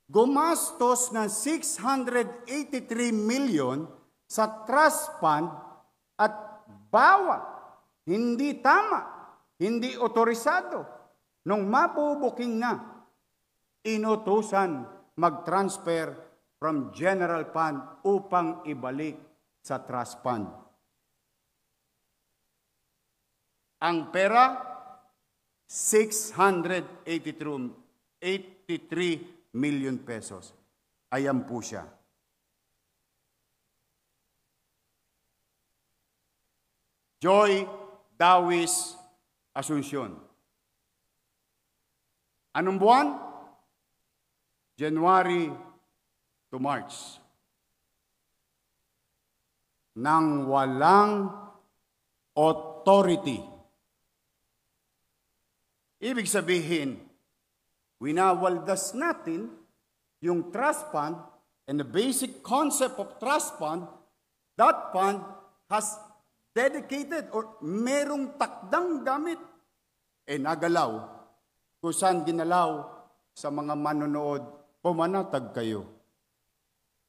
Gumastos ng 683 million sa Trust Fund at bawat hindi tama, hindi otorisado, nung mabubuking na, inutusan mag-transfer from General Fund upang ibalik sa Trust Fund. Ang pera, 683 million pesos. Ayan po siya. Joy Dawis Asuncion. Anong buwan? January to March. Nang walang authority. Ibig sabihin, winawaldas natin yung trust fund and the basic concept of trust fund. That fund has dedicated or merong takdang gamit. Nagalaw. Kung saan ginalaw sa mga manonood, pumanatag kayo.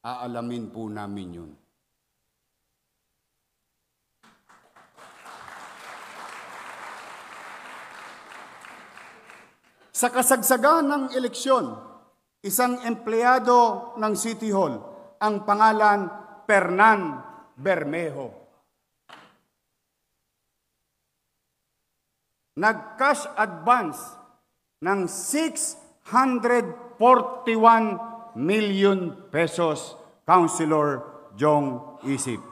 Aalamin po namin yun. Sa kasagsagan ng eleksyon, isang empleyado ng City Hall, ang pangalan Fernan Bermejo. Nag-cash advance ng 641 million pesos, Councilor Jong Isip.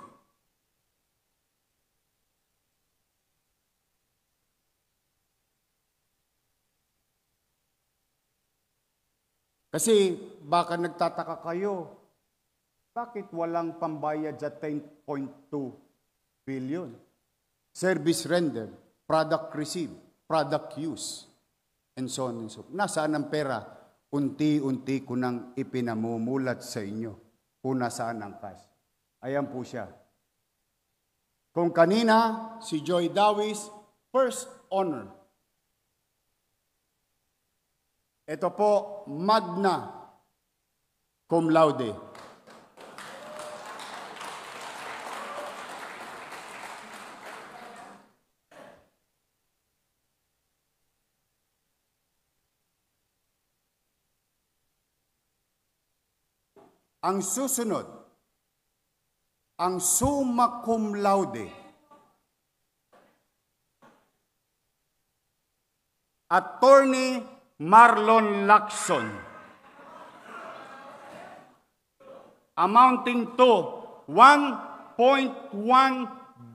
Kasi baka nagtataka kayo, bakit walang pambayad sa 10.2 billion? Service rendered, product received, product use, and so on and so forth. Nasaan ang pera? Unti-unti ko nang ipinamumulat sa inyo kung nasaan ang cash. Ayan po siya. Kung kanina, si Joy Dawis, first honor. Ito po, magna cum laude. Ang susunod, ang summa cum laude. Attorney Marlon Lacson, amounting to 1.1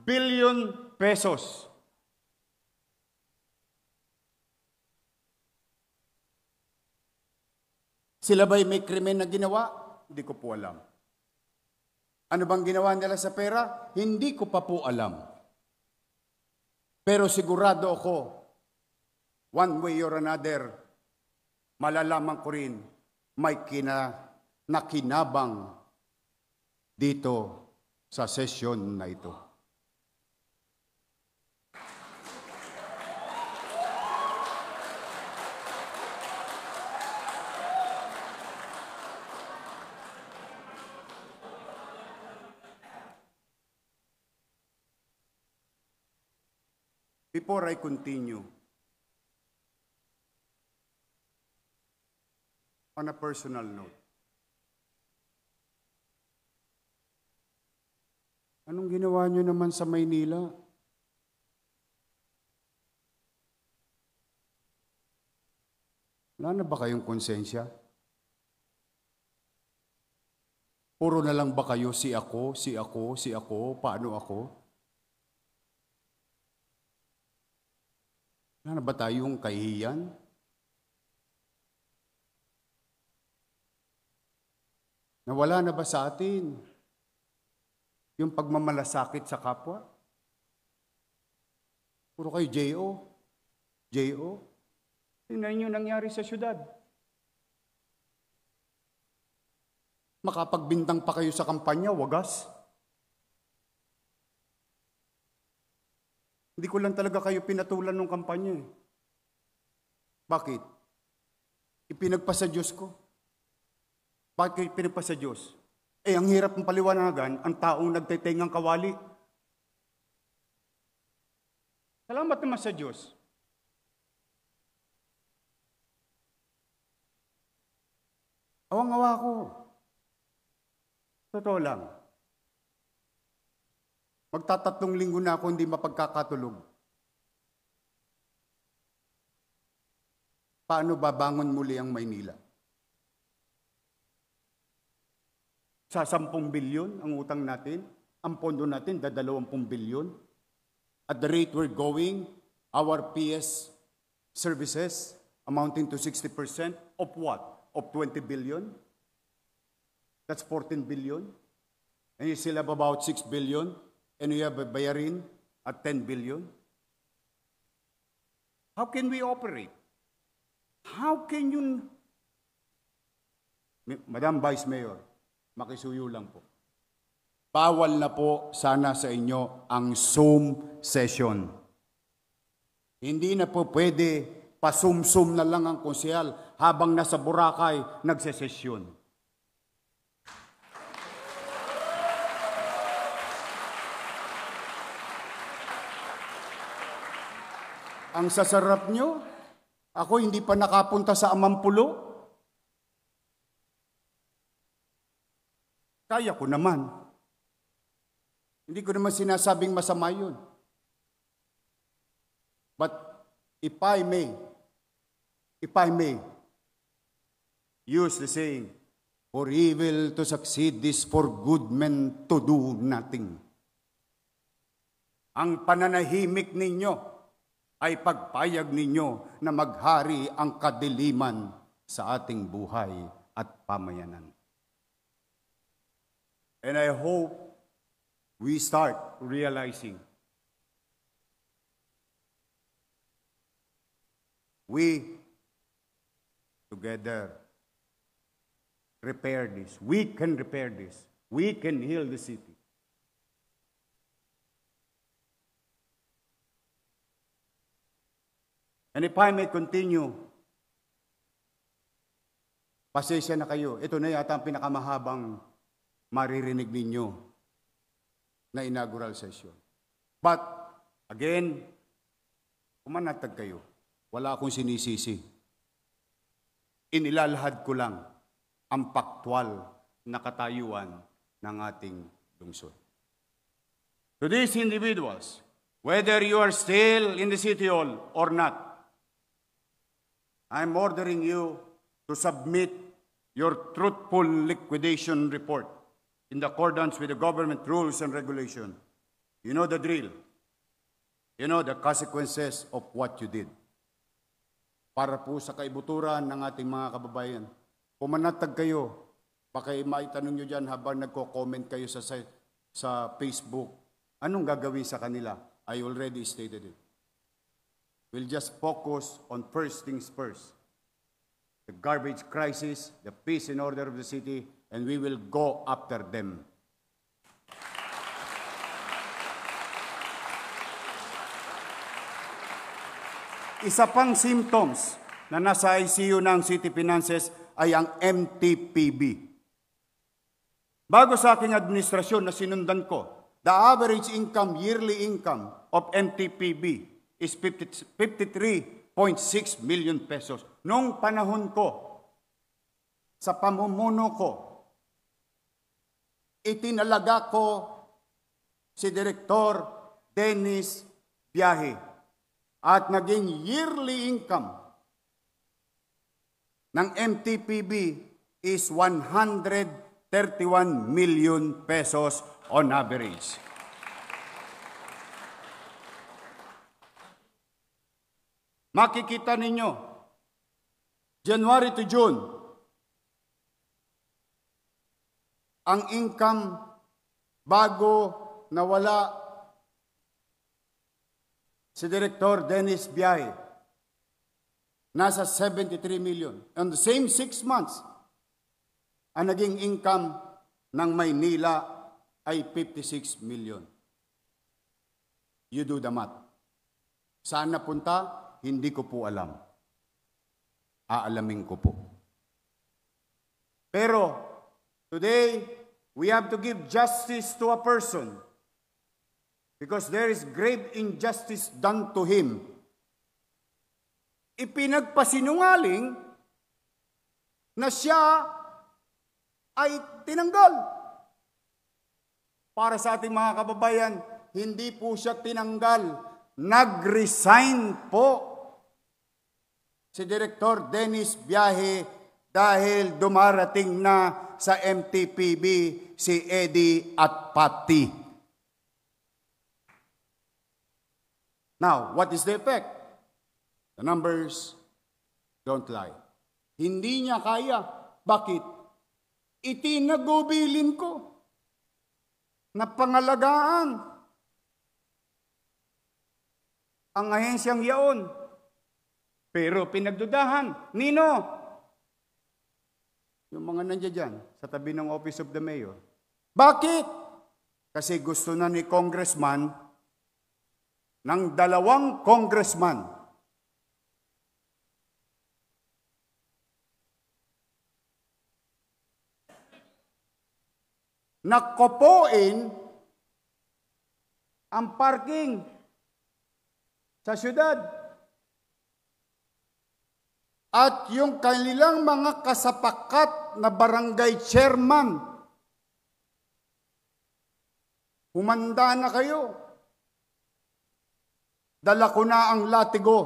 billion pesos. Sila ba'y may krimen na ginawa? Hindi ko po alam. Ano bang ginawa nila sa pera? Hindi ko pa po alam. Pero sigurado ako, one way or another, malalaman ko rin may nakinabang dito sa sesyon na ito. Before I continue, on a personal note, anong ginawa nyo naman sa Maynila? Wala na ba kayong konsensya? Puro na lang ba kayo si ako, si ako, si ako, paano ako? Wala na ba tayong kahihiyan? Nawala na ba sa atin yung pagmamalasakit sa kapwa? Puro kayo J.O. J.O. Tingnan nyo nangyari sa syudad. Makapagbintang pa kayo sa kampanya, wagas. Hindi ko lang talaga kayo pinatulan ng kampanya. Bakit? Ipinagpa sa Diyos ko. Bakit kayo pinagpa sa Diyos? Ang hirap ng paliwanagan, ang taong nagtitengang kawali. Salamat naman sa Diyos. Awang-awa ko. Totoo lang. Magtatatlong linggo na ako hindi mapagkakatulog. Paano babangon muli ang Maynila? Sa 10 bilyon ang utang natin, ang pondo natin, 20 bilyon. At the rate we're going, our PS services amounting to 60% of what? Of 20 billion? That's 14 billion. And you still have about 6 billion. And you have a bayarin at 10 billion. How can we operate? How can you... Madam Vice Mayor, makisuyo lang po. Bawal na po sana sa inyo ang Zoom session. Hindi na po pwede pasum-sum na lang ang konsehal habang nasa Boracay nagsesesyon. Ang sasarap nyo, ako hindi pa nakapunta sa Amampulo. Kaya ko naman. Hindi ko naman sinasabing masama yun. But if I may use the saying, for evil to succeed is for good men to do nothing. Ang pananahimik ninyo ay pagpayag ninyo na maghari ang kadiliman sa ating buhay at pamayanan. And I hope we start realizing we together repair this. We can repair this. We can heal the city. And if I may continue, pasensya na kayo. Ito na yata ang pinakamahabang maririnig ninyo na inaugural session. But, again, pumanatag kayo. Wala akong sinisisi. Inilalahad ko lang ang paktwal na katayuan ng ating lungsod. To these individuals, whether you are still in the City Hall or not, I'm ordering you to submit your truthful liquidation report in accordance with the government rules and regulation. You know the drill. You know the consequences of what you did. Para po sa kaibuturan ng ating mga kababayan, pumanatag kayo. Baka maitanong nyo dyan habang nagko-comment kayo sa Facebook. Anong gagawin sa kanila? I already stated it. We'll just focus on first things first. The garbage crisis, the peace and order of the city, and we will go after them. Isa pang symptoms na nasa ICU ng City Finances ay ang MTPB. Bago sa aking administrasyon na sinundan ko, the average income, yearly income of MTPB is 53.6 million pesos. Noong panahon ko, sa pamumuno ko, itinalaga ko si Direktor Dennis Biyahe at naging yearly income ng MTPB is 131 million pesos on average. Makikita ninyo, January to June, ang income bago nawala si Director Dennis Biyahe, nasa 73 million. On the same 6 months, ang naging income ng Maynila ay 56 million. You do the math. Saan napunta? Hindi ko po alam. Aalamin ko po. Pero, today, we have to give justice to a person because there is grave injustice done to him. Ipinagpasinungaling na siya ay tinanggal. Para sa ating mga kababayan, hindi po siya tinanggal. Nag-resign po si Director Dennis Biyahe dahil dumarating na sa MTPB si Eddie at Patty. Now, what is the effect? The numbers don't lie. Hindi niya kaya. Bakit? Itinagubilin ko na pangalagaan ang ahensyang yaon. Pero pinagdudahan, nino? Yung mga nandiyan dyan, sa tabi ng Office of the Mayor. Bakit? Kasi gusto na ni Congressman ng 2 congressman nakopoin ang parking sa syudad. At yung kanilang mga kasapakat na barangay chairman, humanda na kayo. Dala ko na ang latigo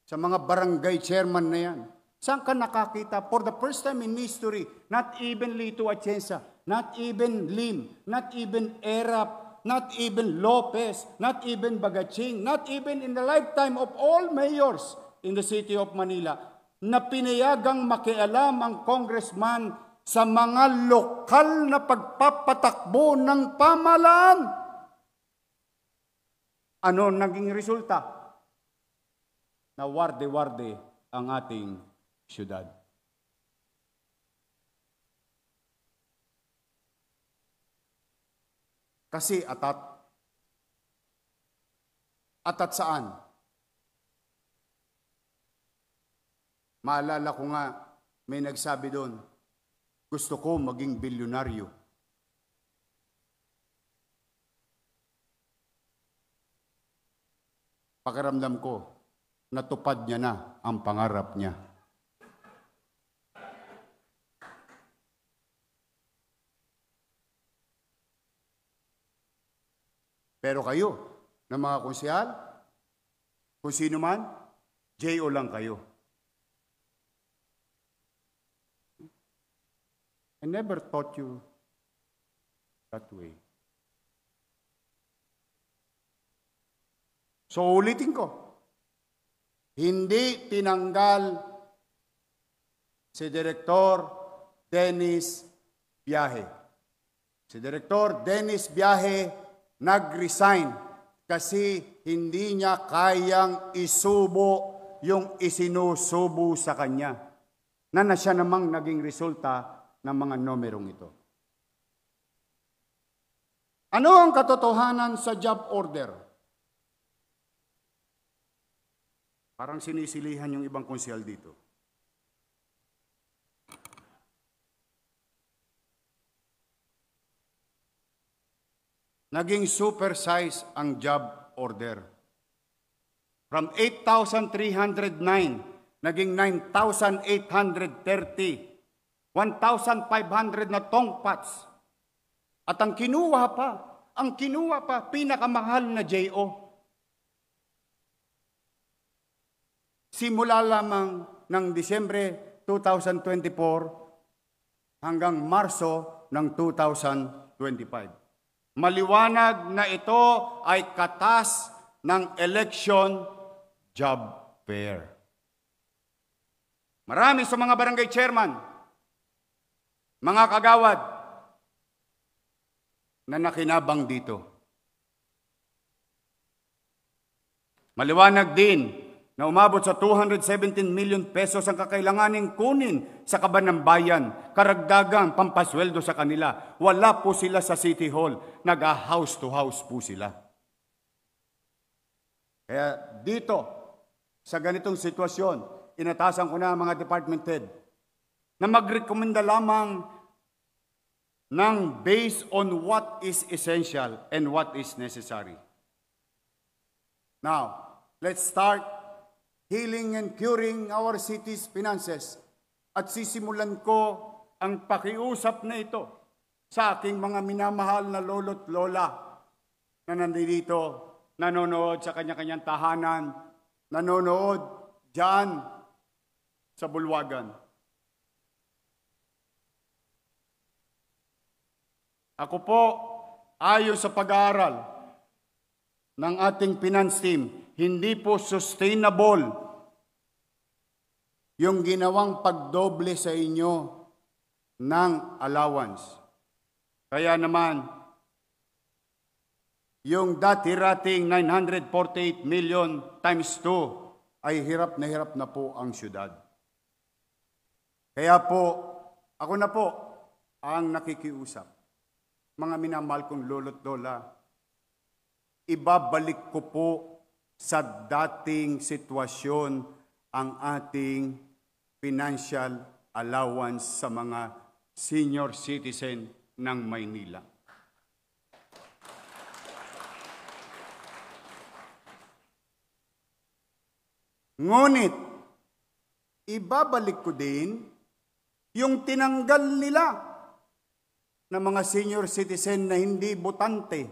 sa mga barangay chairman na yan. Saan ka nakakita? For the first time in history, not even Lito Atienza, not even Lim, not even Erap, not even Lopez, not even Bagaching, not even in the lifetime of all mayors in the city of Manila, na pinayagang makialam ang congressman sa mga lokal na pagpapatakbo ng pamahalaan. Ano naging resulta? Na warde-warde ang ating syudad. Kasi atat saan? Maalala ko nga, may nagsabi doon, gusto ko maging bilyonaryo. Pakiramdam ko, natupad niya na ang pangarap niya. Pero kayo, na mga konsehal, kung sino man, J.O. lang kayo. I never taught you that way. So ulitin ko, hindi tinanggal si Direktor Dennis Biyahe. Si Direktor Dennis Biyahe nag-resign kasi hindi niya kayang isubo yung isinusubo sa kanya. Na siya namang naging resulta ng mga numerong ito. Ano ang katotohanan sa job order? Parang sinisilihan yung ibang konsyal dito. Naging supersize ang job order. From 8,309, naging 9,830. 1,500 na tongpats. At ang kinuha pa, pinakamahal na J.O. Simula lamang ng Disyembre 2024 hanggang Marso ng 2025. Maliwanag na ito ay katas ng election job fair. Marami sa mga barangay chairman, mga kagawad na nakinabang dito. Maliwanag din na umabot sa 217 million pesos ang kakailanganing kunin sa kaban ng bayan, karagdagang pampasweldo sa kanila. Wala po sila sa City Hall, nag-house to house po sila. Kaya dito, sa ganitong sitwasyon, inatasan ko na mga department head na magrekomenda lamang ng based on what is essential and what is necessary. Now, let's start healing and curing our city's finances. At sisimulan ko ang pakiusap na ito sa aking mga minamahal na lolo't lola na nandito, nanonood sa kanya-kanyang tahanan, nanonood dyan sa bulwagan. Ako po, ayon sa pag-aaral ng ating finance team, hindi po sustainable yung ginawang pagdoble sa inyo ng allowance. Kaya naman, yung dati-rating 948 million times 2 ay hirap na po ang syudad. Kaya po, ako na po ang nakikiusap. Mga minamahal kong lolo't lola, ibabalik ko po sa dating sitwasyon ang ating financial allowance sa mga senior citizen ng Maynila. Ngunit, ibabalik ko din yung tinanggal nila na mga senior citizen na hindi botante.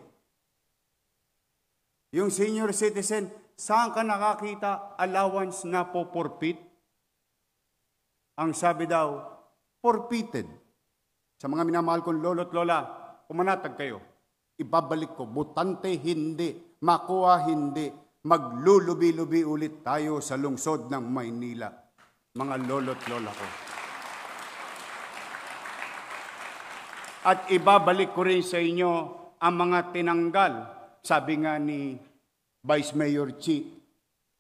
Yung senior citizen, saan ka nakakita allowance na po forfeit? Ang sabi daw, forfeited. Sa mga minamahal kong lolo't lola, pumanatag kayo. Ibabalik ko, botante hindi, makuha hindi. Maglulubi-lubi ulit tayo sa lungsod ng Maynila. mga lolo't lola ko. At ibabalik ko rin sa inyo ang mga tinanggal. Sabi nga ni Vice Mayor Chi,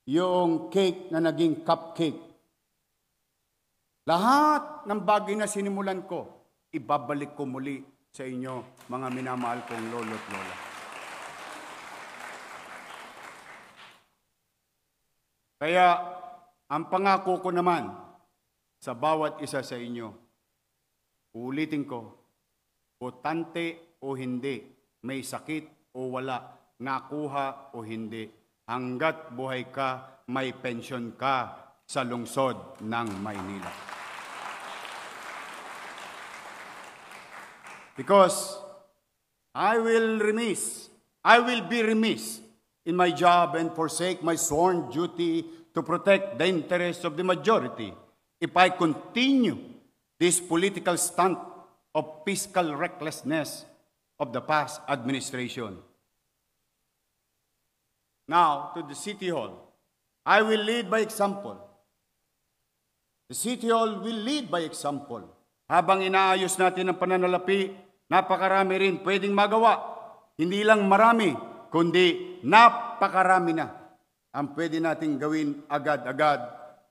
yung cake na naging cupcake. Lahat ng bagay na sinimulan ko, ibabalik ko muli sa inyo, mga minamahal kong lolo't lola. Kaya, ang pangako ko naman sa bawat isa sa inyo, ulitin ko, botante o hindi, may sakit o wala, nakuha o hindi, hanggat buhay ka, may pensyon ka sa lungsod ng Maynila. Because I will be remiss in my job and forsake my sworn duty to protect the interests of the majority if I continue this political stunt of fiscal recklessness of the past administration. Now, to the City Hall, I will lead by example. The City Hall will lead by example. Habang inaayos natin ang pananalapi, napakarami rin pwedeng magawa. Hindi lang marami, kundi napakarami na ang pwede nating gawin agad-agad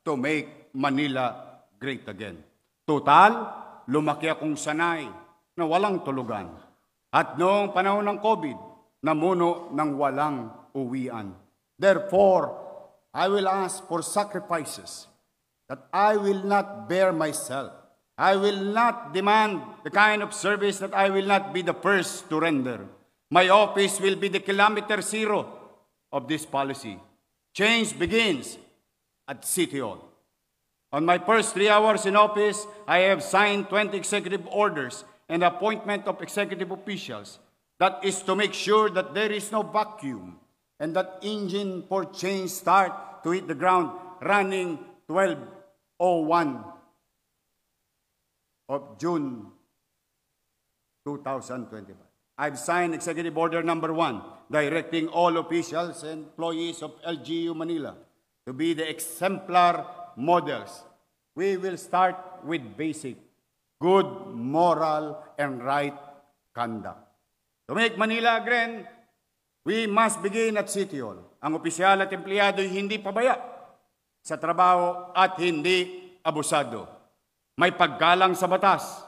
to make Manila great again. Total, lumaki akong sanay na walang tulugan. At noong panahon ng COVID, namuno ng walang uwian. Therefore, I will ask for sacrifices that I will not bear myself. I will not demand the kind of service that I will not be the first to render. My office will be the kilometer zero of this policy. Change begins at City Hall. On my first 3 hours in office, I have signed 20 executive orders and appointment of executive officials. That is to make sure that there is no vacuum and that engine for change start to hit the ground running 12:01 of June 2025. I've signed Executive Order number 1, directing all officials and employees of LGU Manila to be the exemplar models. We will start with basic, good moral and right conduct. To make Manila again, we must begin at City Hall. Ang opisyal at empleyado ay hindi pabaya sa trabaho at hindi abusado. May paggalang sa batas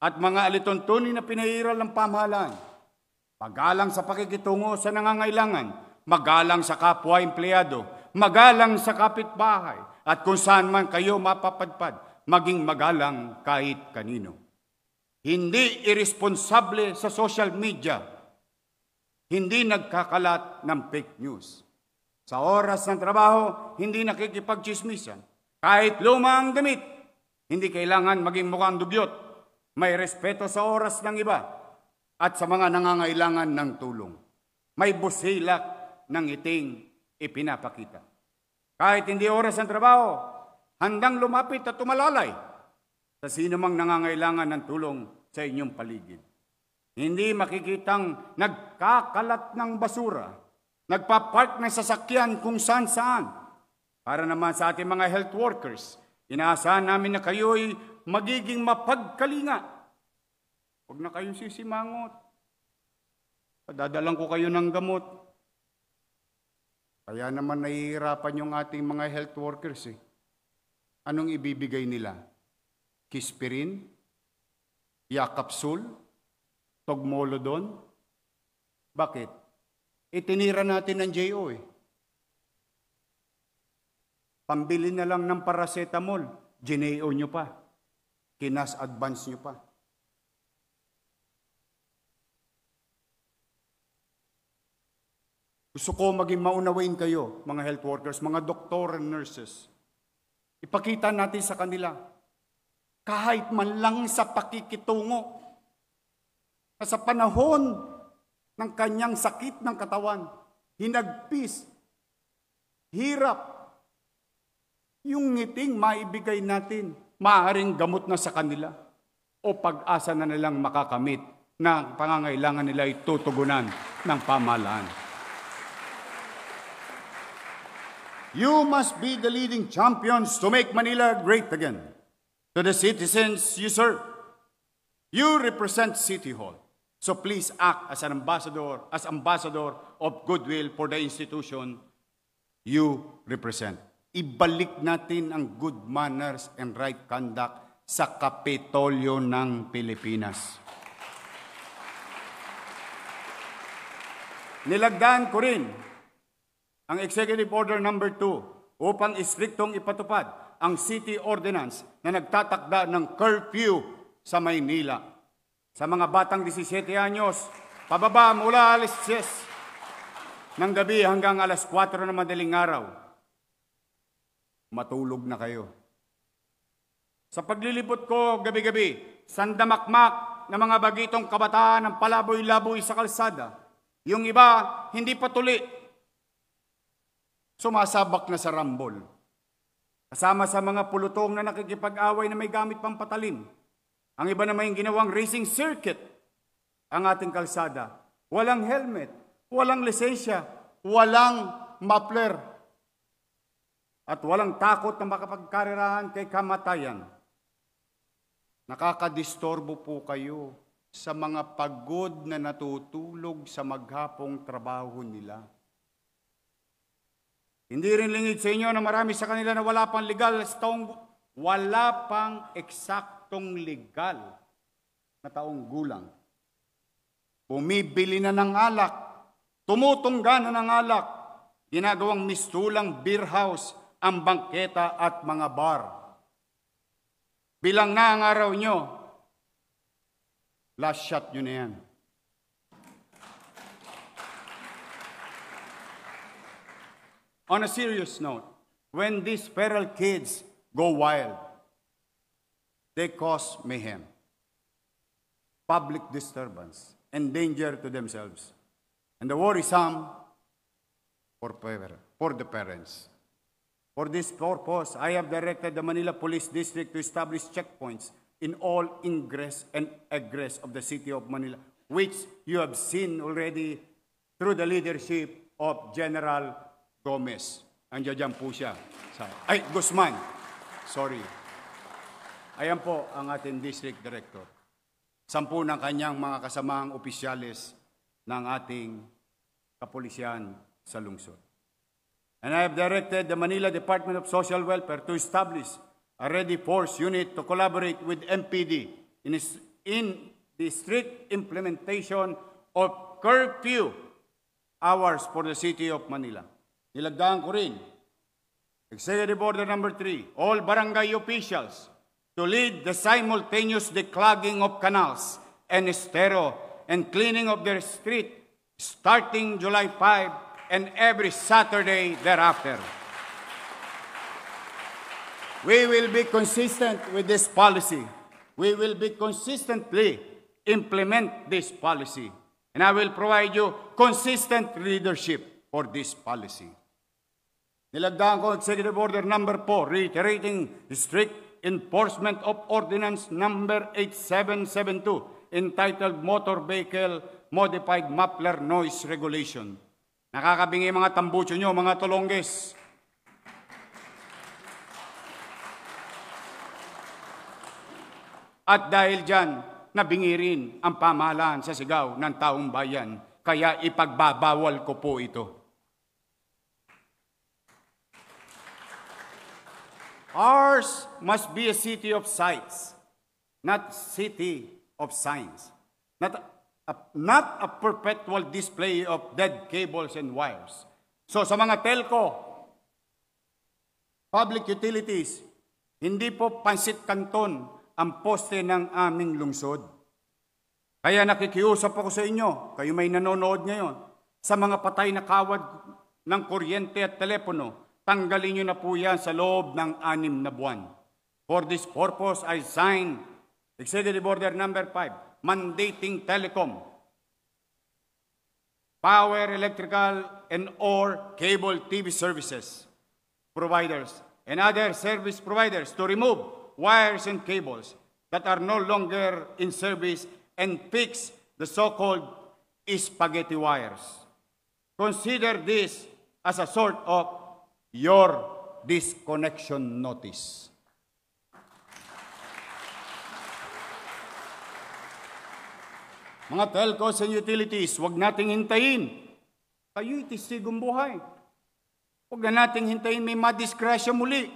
at mga alituntunin na pinahiral ng pamahalaan. Paggalang sa pakikitungo sa nangangailangan, magalang sa kapwa empleyado, magalang sa kapitbahay, at kung saan man kayo mapapadpad, maging magalang kahit kanino. Hindi irresponsable sa social media, hindi nagkakalat ng fake news. Sa oras ng trabaho, hindi nakikipagchismisan. Kahit luma ang damit, hindi kailangan maging mukhang dugyot. May respeto sa oras ng iba at sa mga nangangailangan ng tulong. May busilak ng iting ipinapakita. Kahit hindi oras ng trabaho, handang lumapit at tumalalay sa sino mang nangangailangan ng tulong sa inyong paligid. Hindi makikitang nagkakalat ng basura, nagpapark ng sasakyan kung saan-saan. Para naman sa ating mga health workers, inaasahan namin na kayo'y magiging mapagkalinga. Huwag na kayong sisimangot. Padadalang ko kayo ng gamot. Kaya naman nahihirapan yung ating mga health workers eh. Anong ibibigay nila? Kispirin? Yakapsul? Togmolodon? Bakit? Itinira natin ng JO eh. Pambili na lang ng paracetamol, gineo nyo pa. Kinas advance nyo pa. Gusto ko maging maunawain kayo, mga health workers, mga doktor and nurses. Ipakita natin sa kanila, kahit man lang sa pakikitungo, na sa panahon ng kanyang sakit ng katawan, hinagpis, hirap, yung ngiting maibigay natin, maaaring gamot na sa kanila o pag-asa na nilang makakamit na pangangailangan nila ay tutugunan ng pamahalaan. You must be the leading champions to make Manila great again. To the citizens you serve, you represent City Hall. So please act as an ambassador of goodwill for the institution you represent. Ibalik natin ang good manners and right conduct sa Kapitolyo ng Pilipinas. Nilagdaan ko rin ang Executive Order Number 2 upang istriktong ipatupad ang City Ordinance na nagtatakda ng curfew sa Maynila. Sa mga batang 17 anyos, pababa mula alas 10 ng gabi hanggang alas 4 ng madaling araw. Matulog na kayo. Sa paglilibot ko gabi-gabi, sandamakmak na mga bagitong kabataan ng palaboy-laboy sa kalsada. Yung iba, hindi patuli. Sumasabak na sa rambol. Kasama sa mga pulutong na nakikipag-away na may gamit pang patalim. Ang iba naman yung ginawang racing circuit. Ang ating kalsada. Walang helmet, walang lisensya, walang muffler. At walang takot na makapagkarirahan kay kamatayan. Nakakadistorbo po kayo sa mga pagod na natutulog sa maghapong trabaho nila. Hindi rin lingid sa inyo na marami sa kanila na wala pang eksaktong legal na taong gulang. Bumibili na ng alak, tumutungga na ng alak, ginagawang mistulang beer house ang bangketa at mga bar. Bilang na ang araw nyo, last shot nyo na yan. On a serious note, when these feral kids go wild, they cause mayhem, public disturbance, and danger to themselves. And the worrisome for the parents. For this purpose, I have directed the Manila Police District to establish checkpoints in all ingress and egress of the city of Manila, which you have seen already through the leadership of General Gomez. Andiyan po siya. Guzman. Sorry. Ayan po ang ating district director. 10 ng kanyang mga kasamaang opisyalis ng ating kapulisyan sa lungsod. And I have directed the Manila Department of Social Welfare to establish a ready force unit to collaborate with MPD in the strict implementation of curfew hours for the city of Manila. Nilagdaan ko rin, Executive Order Number 3, all barangay officials to lead the simultaneous declogging of canals and estero and cleaning of their street starting July 5 and every Saturday thereafter. We will be consistent with this policy. We will be consistently implement this policy. And I will provide you consistent leadership for this policy. Nilagdaan ko Executive Order Number 4, reiterating strict enforcement of Ordinance Number 8772, entitled Motor Vehicle Modified Muffler Noise Regulation. Nakakabingi mga tambucho nyo, mga tolongges. At dahil dyan, nabingi rin ang pamahalaan sa sigaw ng taong bayan, kaya ipagbabawal ko po ito. Ours must be a city of sights, not city of signs. Not a perpetual display of dead cables and wires. So sa mga telco, public utilities, hindi po pansit kanton ang poste ng aming lungsod. Kaya nakikiusap ako sa inyo, kayo may nanonood ngayon, sa mga patay na kawad ng kuryente at telepono, tanggalin nyo na po yan sa loob ng 6 na buwan. For this purpose, I signed Executive Order Number 5, mandating telecom, power, electrical, and or cable TV services providers and other service providers to remove wires and cables that are no longer in service and fix the so-called spaghetti wires. Consider this as a sort of your disconnection notice. Mga telcos and utilities, huwag nating hintayin. Kayo'y testigong buhay. Huwag na nating hintayin may madisgrasya muli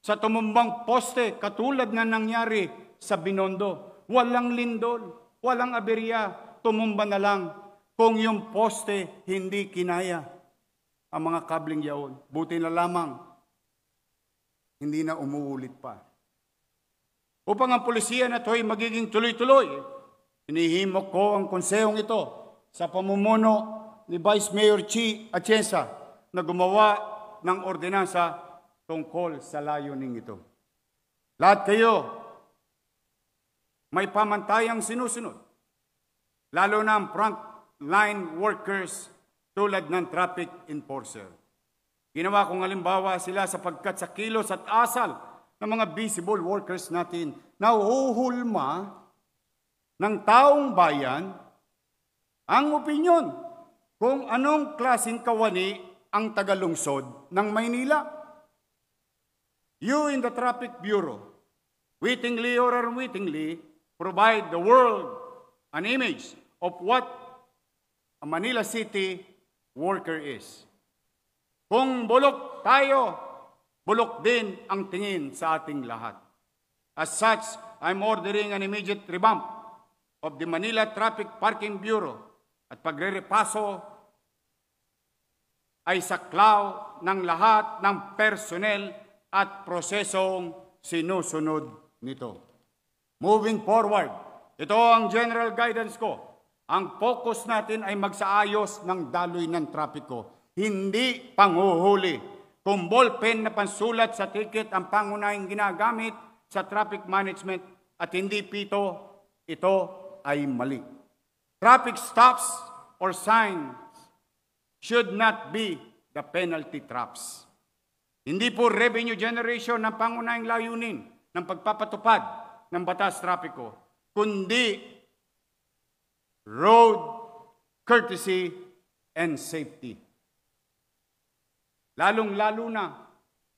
sa tumumbang poste katulad na nangyari sa Binondo. Walang lindol, walang aberya, tumumba na lang kung yung poste hindi kinaya ang mga kabling yaon. Buti na lamang, hindi na umuulit pa. Upang ang pulisiya na ito'y magiging tuloy-tuloy, inihimok ko ang konsehong ito sa pamumuno ni Vice Mayor Chi Atienza na gumawa ng ordinansa tungkol sa layuning ito. Lahat kayo may pamantayang sinusunod, lalo na ang frontline workers tulad ng traffic enforcer. Ginawa kong halimbawa sila sapagkat sa kilos at asal ng mga visible workers natin na uhuhulma ng taong bayan ang opinyon kung anong klaseng kawani ang tagalungsod ng Maynila. You in the Traffic Bureau, wittingly or unwittingly, provide the world an image of what a Manila City worker is. Kung bulok tayo, bulok din ang tingin sa ating lahat. As such, I'm ordering an immediate revamp of the Manila Traffic Parking Bureau at pagre-repaso ay saklaw ng lahat ng personnel at prosesong sinusunod nito. Moving forward, ito ang general guidance ko. Ang focus natin ay magsaayos ng daloy ng trapiko, hindi panghuhuli. Kung ballpen na pansulat sa ticket ang pangunahing ginagamit sa traffic management at hindi pito, ito ay mali. Traffic stops or signs should not be the penalty traps. Hindi po revenue generation ng pangunahing layunin ng pagpapatupad ng batas trapiko, kundi road courtesy and safety. Lalong-lalo na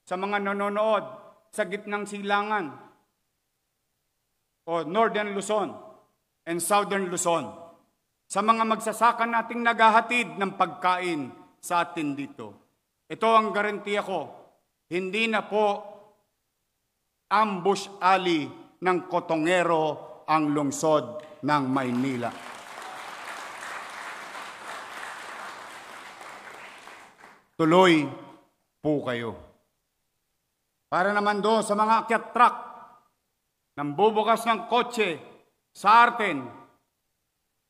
sa mga nanonood sa gitnang silangan o Northern Luzon and Southern Luzon, sa mga magsasaka nating naghahatid ng pagkain sa atin dito. Ito ang garantiya ko, hindi na po ambush alley ng kotongero ang lungsod ng Maynila. Tuloy po kayo. Para naman doon sa mga akyat truck nang bubukas ng kotse sa Arten,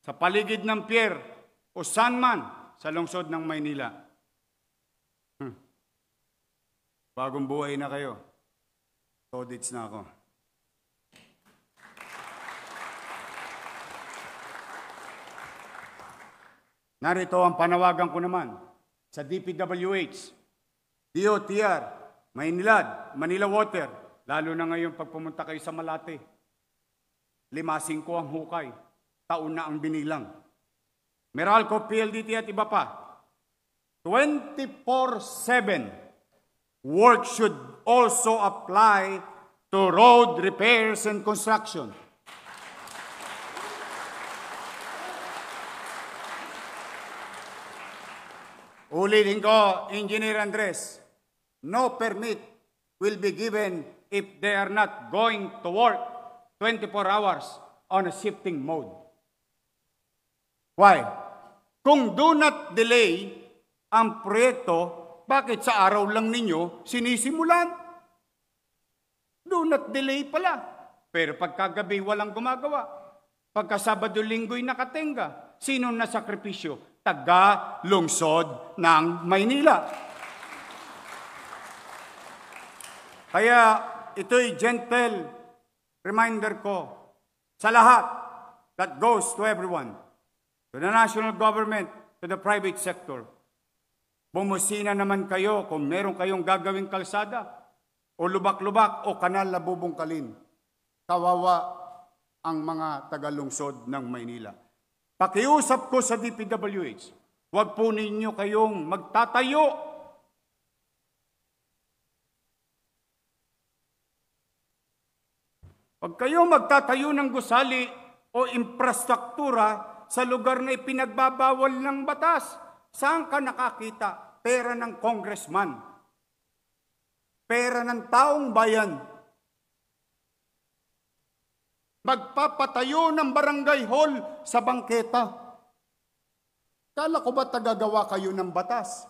sa paligid ng pier o saan man sa lungsod ng Maynila. Bagong buhay na kayo. Todits na ako. Narito ang panawagan ko naman sa DPWH, DOTR, Maynilad, Manila Water, lalo na ngayon pag pumunta kayo sa Malate. 5-5 ang hukay, taon na ang binilang. Meralco, PLDT at iba pa. 24/7, work should also apply to road repairs and construction. Ulitin ko, Engineer Andres, no permit will be given if they are not going to work 24 hours on a shifting mode. Why? Kung do not delay ang proyekto, bakit sa araw lang ninyo sinisimulan? Do not delay pala. Pero pagkagabi walang gumagawa. Pagka Sabado-Linggo'y nakatenga, sino na sakripisyo? Taga-lungsod ng Maynila. Kaya ito'y gentle reminder ko sa lahat that goes to everyone, to the national government, to the private sector. Bumusina naman kayo kung meron kayong gagawing kalsada o lubak-lubak o kanal na bubungkalin. Kawawa ang mga taga-lungsod ng Maynila. Pakiusap ko sa DPWH, huwag po ninyo kayong magtatayo Pag kayo magtatayo ng gusali o infrastruktura sa lugar na ipinagbabawal ng batas, saan ka nakakita? Pera ng congressman. Pera ng taong bayan. Magpapatayo ng barangay hall sa bangketa. Kala ko ba tagagawa kayo ng batas?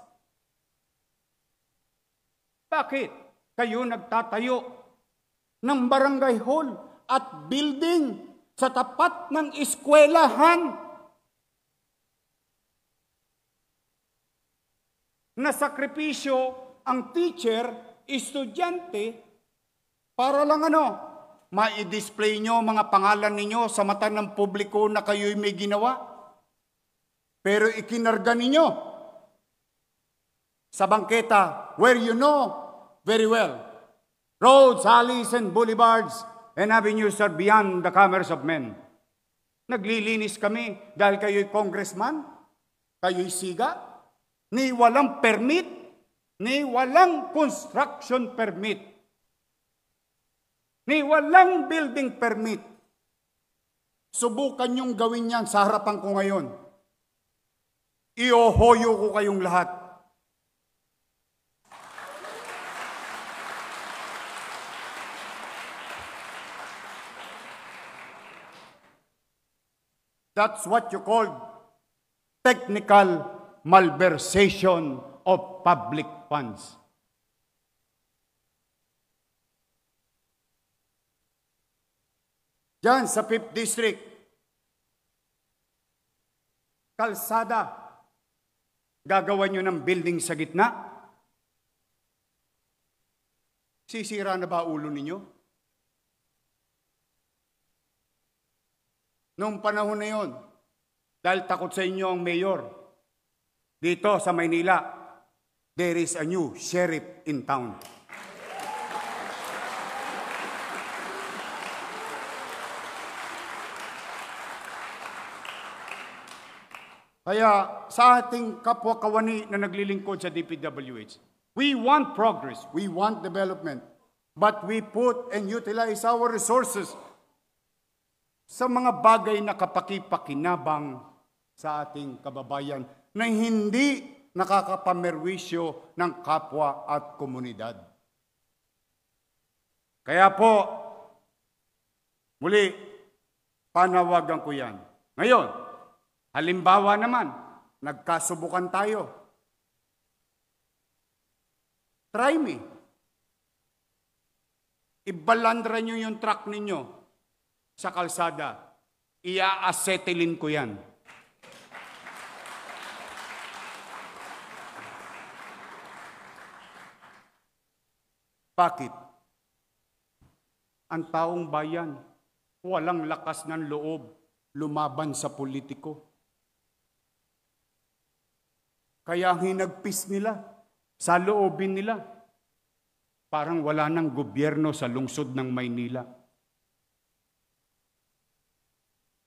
Bakit kayo nagtatayo ng barangay hall at building sa tapat ng eskwelahan na sakripisyo ang teacher, estudyante, para lang ma-display nyo mga pangalan ninyo sa mata ng publiko na kayo'y may ginawa. Pero ikinarga ninyo sa bangketa where you know very well roads, alleys, and boulevards and avenues are beyond the commerce of men. Naglilinis kami dahil kayo'y congressman, kayo'y siga, ni walang permit, ni walang construction permit, ni walang building permit. Subukan niyong gawin yan sa harapan ko ngayon. Iohoyo ko kayong lahat. That's what you call technical malversation of public funds. Diyan sa 5th District, kalsada, gagawa nyo ng building sa gitna? Sisira na ba ulo ninyo? Noong panahon na yon, dahil takot sa inyo ang mayor, dito sa Maynila, there is a new sheriff in town. Kaya sa ating kapwa-kawani na naglilingkod sa DPWH, we want progress, we want development, but we put and utilize our resources sa mga bagay na kapaki-pakinabang sa ating kababayan na hindi nakakapamerwisyo ng kapwa at komunidad. Kaya po, muli, panawagan ko yan. Ngayon, halimbawa naman, nagkasubukan tayo. Try me. Ibalandra nyo yung truck ninyo sa kalsada. Ia-acetilin ko yan. Bakit? Ang taong bayan, walang lakas ng loob lumaban sa politiko. Kaya ang hinagpis nila, sa loobin nila, parang wala ng gobyerno sa lungsod ng Maynila.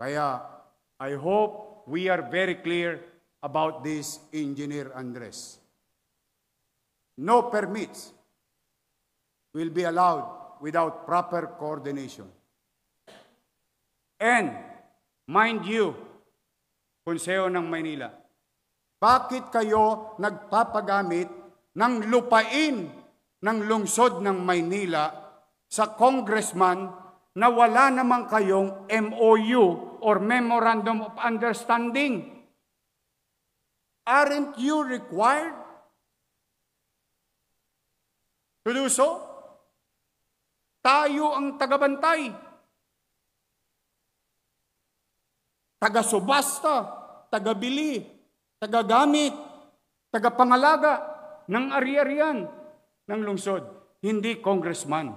Kaya, I hope we are very clear about this, Engineer Andres. No permits will be allowed without proper coordination. And, mind you, Konseho ng Maynila, bakit kayo nagpapagamit ng lupain ng lungsod ng Maynila sa congressman na wala naman kayong MOU or Memorandum of Understanding? Aren't you required to do so? Tayo ang tagabantay, taga-subasta, taga-bili, taga-gamit, taga-pangalaga ng ari-arian ng lungsod, hindi congressman.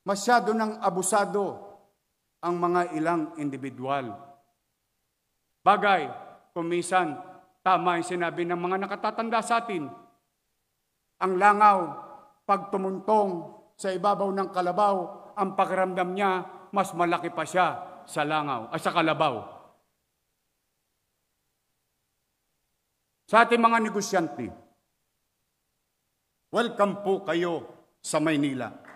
Masyado ng abusado ang mga ilang individual. Bagay, kung minsan, tama yung sinabi ng mga nakatatanda sa atin, ang langaw, pag tumuntong sa ibabaw ng kalabaw, ang pakiramdam niya, mas malaki pa siya sa langaw, sa kalabaw. Sa ating mga negosyante, welcome po kayo sa Maynila.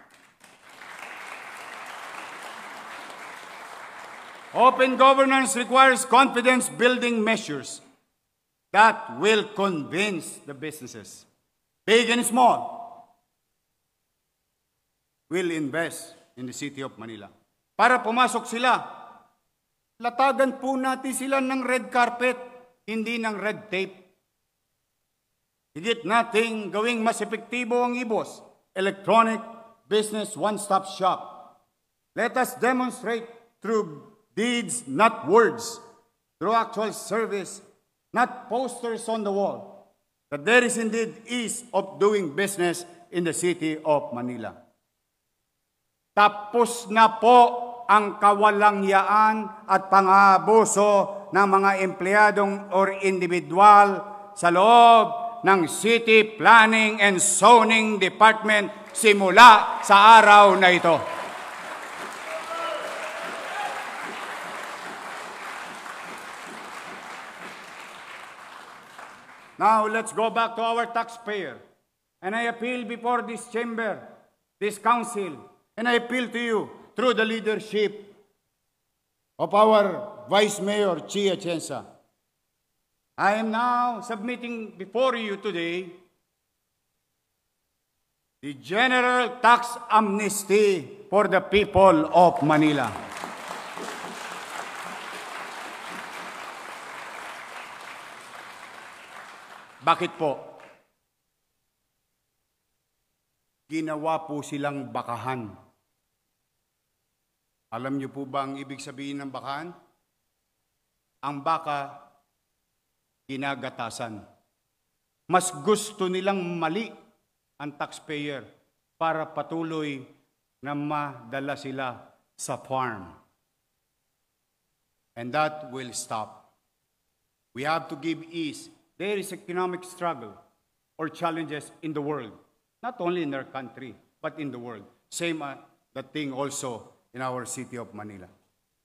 Open governance requires confidence-building measures that will convince the businesses, big and small, will invest in the City of Manila. Para pumasok sila, latagan po natin sila ng red carpet, hindi ng red tape. Higit nating gawing mas epektibo ang IBOS, Electronic Business One-Stop Shop. Let us demonstrate through deeds, not words, through actual service, not posters on the wall, that there is indeed ease of doing business in the City of Manila. Tapos na po ang kawalangyaan at pang-aabuso ng mga empleyadong or individual sa loob ng City Planning and Zoning Department simula sa araw na ito. Now, let's go back to our taxpayer. And I appeal before this chamber, this council, and I appeal to you through the leadership of our Vice Mayor, Chia Chensa. I am now submitting before you today the general tax amnesty for the people of Manila. Bakit po? Ginawa po silang bakahan. Alam niyo po ba ang ibig sabihin ng bakahan? Ang baka, ginagatasan. Mas gusto nilang mali ang taxpayer para patuloy na madala sila sa farm. And that will stop. We have to give ease. There is economic struggle or challenges in the world, not only in our country, but in the world. Same that thing also in our City of Manila.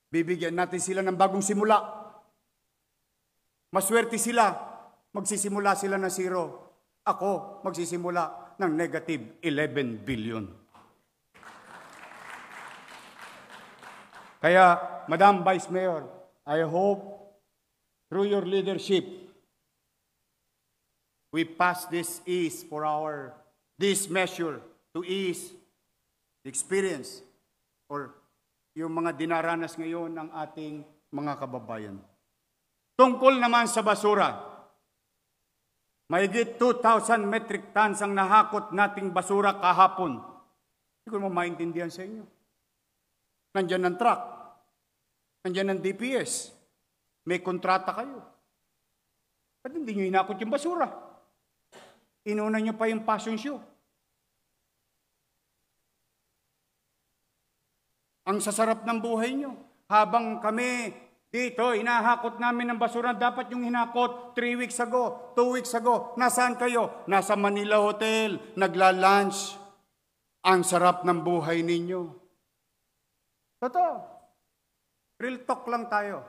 Bibigyan natin sila ng bagong simula. Maswerte sila, magsisimula sila ng zero. Ako, magsisimula ng negative 11 billion. Kaya, Madam Vice Mayor, I hope through your leadership, we pass this this measure to ease the experience or yung mga dinaranas ngayon ng ating mga kababayan. Tungkol naman sa basura, mahigit 2,000 metric tons ang nahakot nating basura kahapon. Hindi ko naman maintindihan sa inyo. Nandyan ang truck, nandyan ang DPS, may kontrata kayo. Ba't hindi nyo hinakot yung basura? Inuna nyo pa yung passion show. Ang sasarap ng buhay nyo. Habang kami dito, hinahakot namin ng basura, dapat yung hinakot 3 weeks ago, 2 weeks ago. Nasaan kayo? Nasa Manila Hotel, nagla-lunch. Ang sarap ng buhay ninyo. Totoo. Real talk lang tayo.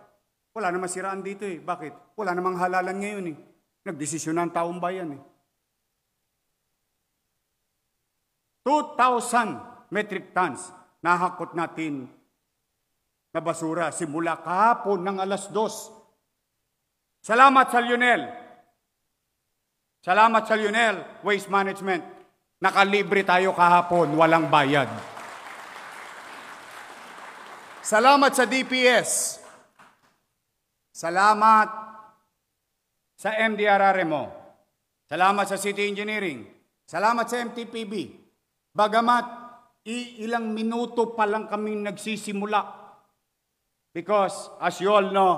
Wala namang siraan dito eh. Bakit? Wala namang halalan ngayon eh. Nagdesisyon ng taong bayan eh. 2,000 metric tons nahakot natin na basura simula kahapon ng 2:00. Salamat sa Lionel. Salamat sa Lionel Waste Management. Nakalibre tayo kahapon, walang bayad. Salamat sa DPS. Salamat sa MDRRMO. Salamat sa City Engineering. Salamat sa MTPB. Bagamat ilang minuto pa lang kami nagsisimula. Because, as you all know,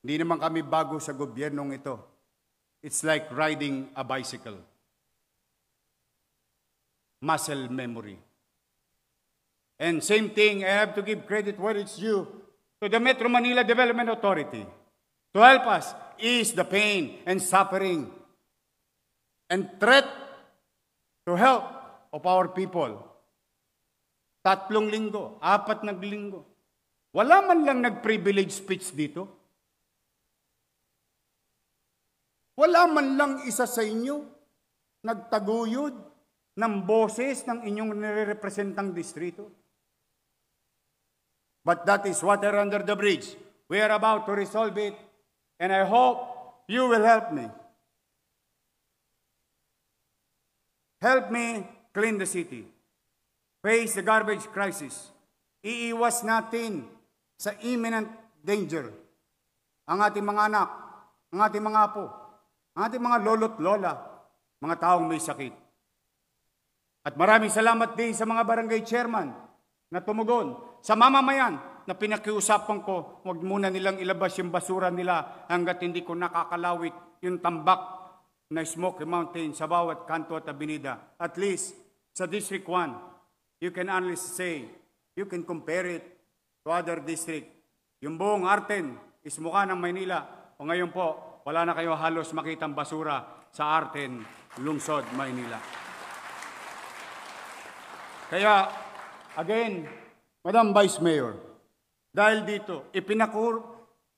hindi naman kami bago sa gobyernong ito. It's like riding a bicycle. Muscle memory. And same thing, I have to give credit where it's due to the Metro Manila Development Authority to help us ease the pain and suffering and threat to help of our people. 3 linggo, 4 na linggo. Wala man lang nag-privilege speech dito. Wala man lang isa sa inyo nagtaguyod ng boses ng inyong nire-representang distrito. but that is water under the bridge. We are about to resolve it, and I hope you will help me. Help me clean the city. Face the garbage crisis. Iiwas natin sa imminent danger ang ating mga anak, ang ating mga apo, ang ating mga lolo't lola, mga taong may sakit. At maraming salamat din sa mga barangay chairman na tumugon, sa mamamayan na pinakiusapan ko, huwag muna nilang ilabas yung basura nila hanggat hindi ko nakakalawit yung tambak na Smoky Mountain sa bawat kanto at abinida. At least, sa District 1, you can honestly say, you can compare it to other district. Yung buong Arten is mukha ng Maynila. O ngayon po, wala na kayo halos makitang basura sa Arten, Lungsod, Maynila. Kaya, again, Madam Vice Mayor, dahil dito,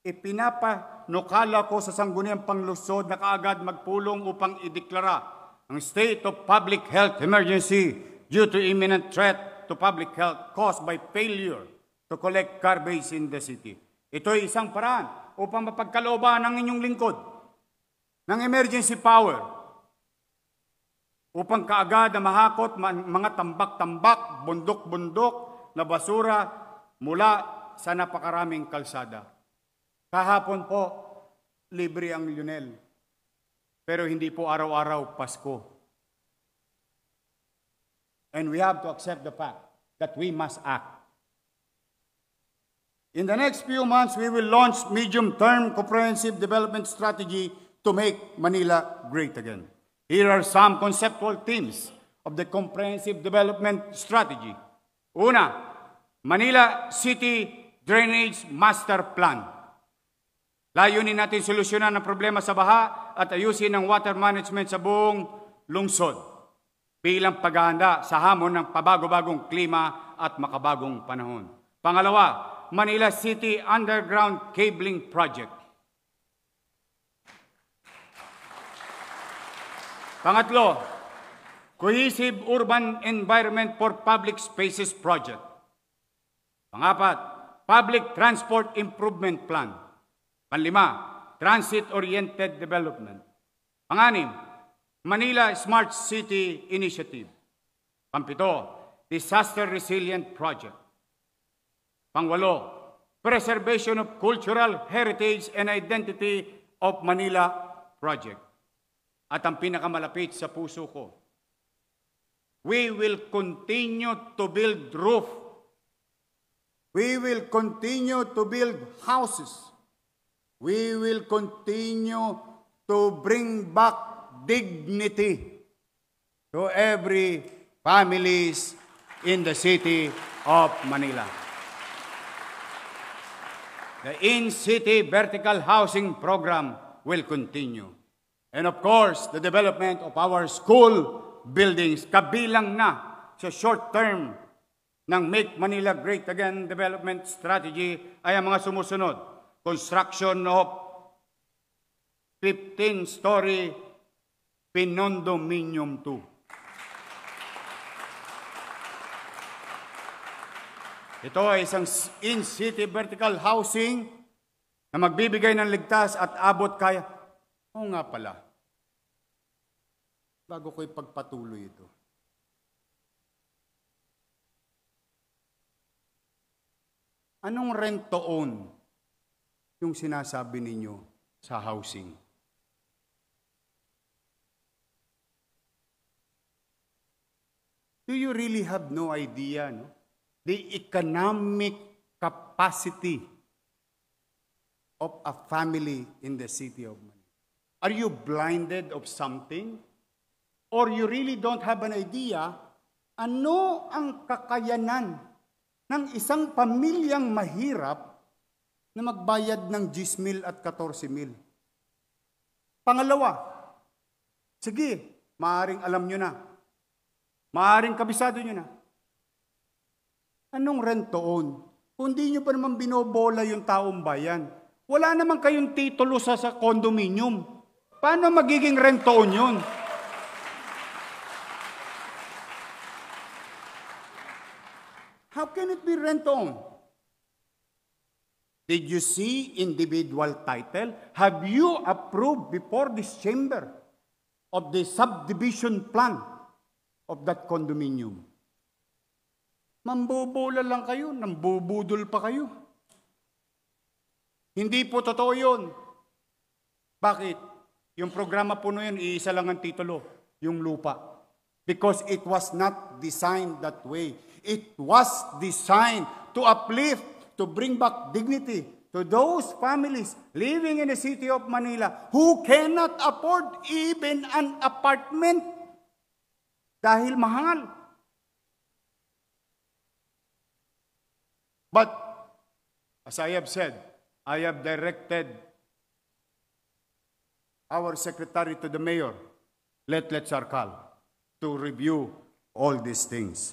ipinapanukala ko sa Sangguniang Panglungsod na kaagad magpulong upang ideklara ang state of public health emergency due to imminent threat to public health caused by failure to collect garbage in the city. Ito ay isang paraan upang mapagkalooban ng inyong lingkod ng emergency power upang kaagad na mahakot mga tambak-tambak, bundok-bundok na basura mula sa napakaraming kalsada. Kahapon po, libre ang Lionel. Pero hindi po araw-araw Pasko. And we have to accept the fact that we must act. In the next few months, we will launch medium-term comprehensive development strategy to make Manila great again. Here are some conceptual themes of the comprehensive development strategy. Una, Manila City Drainage Master Plan. Layunin natin solusyonan ang problema sa baha at ayusin ang water management sa buong lungsod bilang paghahanda sa hamon ng pabago-bagong klima at makabagong panahon. Pangalawa, Manila City Underground Cabling Project. Pangatlo, Cohesive Urban Environment for Public Spaces Project. Pangapat, Public Transport Improvement Plan. Panlima, Transit-Oriented Development. Panganim, Manila Smart City Initiative. Pampito, Disaster Resilient Project. Pangwalo, Preservation of Cultural Heritage and Identity of Manila Project. At ang pinakamalapit sa puso ko, we will continue to build roof. We will continue to build houses. We will continue to bring back dignity to every families in the city of Manila. The in-city vertical housing program will continue. And of course, the development of our school buildings, kabilang na sa short term ng Make Manila Great Again development strategy ay ang mga sumusunod. Construction of 15-story Pinondominium 2. Ito ay isang in-city vertical housing na magbibigay ng ligtas at abot kaya. Oo nga pala. Bago ko ipagpatuloy ito. Anong rent-to-own yung sinasabi ninyo sa housing? Do you really have no idea, no? The economic capacity of a family in the city of Manila? Are you blinded of something? Or you really don't have an idea ano ang kakayanan ng isang pamilyang mahirap na magbayad ng 10,000 at 14,000? Pangalawa, sige, maaaring alam nyo na. Maaaring kabisado nyo na. Anong rent-to-own? Kung di nyo pa naman binobola yung taong bayan, wala naman kayong titulo sa condominium. Paano magiging rent-to-own yun? How can it be rent-to-own? Did you see individual title? Have you approved before this chamber of the subdivision plan of that condominium? Mambobola lang kayo, nambubudol pa kayo. Hindi po totoo yun. Bakit? Yung programa po na yun, iisa lang ang titulo, yung lupa. Because it was not designed that way. It was designed to uplift, to bring back dignity to those families living in the city of Manila who cannot afford even an apartment dahil mahal. But, as I have said, I have directed our secretary to the mayor, Let Sarkal, to review all these things.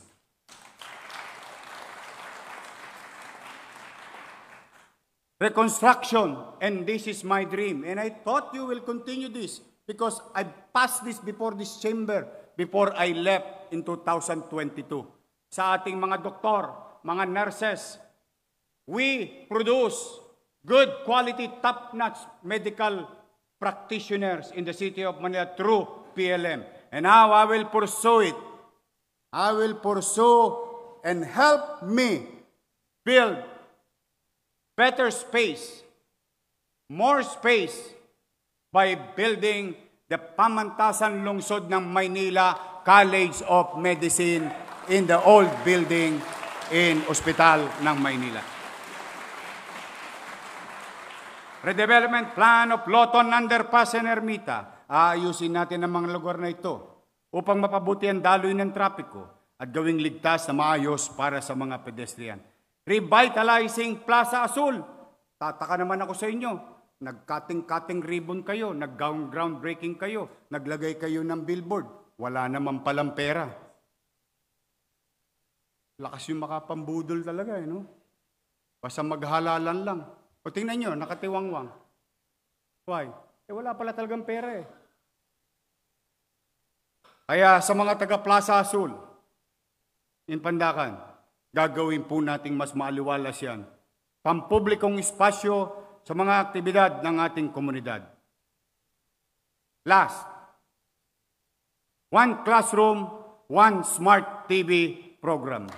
Reconstruction, and this is my dream. And I thought you will continue this because I passed this before this chamber before I left in 2022. Sa ating mga doktor, mga nurses, we produce good quality, top-notch medical practitioners in the city of Manila through PLM. And now I will pursue it. I will pursue and help me build better space, more space by building the Pamantasan Lungsod ng Maynila College of Medicine in the old building in Ospital ng Maynila. Redevelopment plan of Loton Underpass and Ermita. Aayusin natin ang mga lugar na ito upang mapabuti ang daloy ng trapiko at gawing ligtas na maayos para sa mga pedestrian. Revitalizing Plaza Azul. Tataka naman ako sa inyo. Nag-cutting ribbon kayo, nag-groundbreaking kayo, naglagay kayo ng billboard. Wala naman palang pera. Lakas yung makapambudol talaga, no? Basta maghalalan lang. O tingnan nyo, nakatiwangwang. Why? Wala pala talagang pera eh. Kaya sa mga taga-Plaza Azul, in Pandacan, gagawin po nating mas maaliwalas yan. Pampublikong espasyo sa mga aktibidad ng ating komunidad. Last, 1 classroom, 1 smart TV program.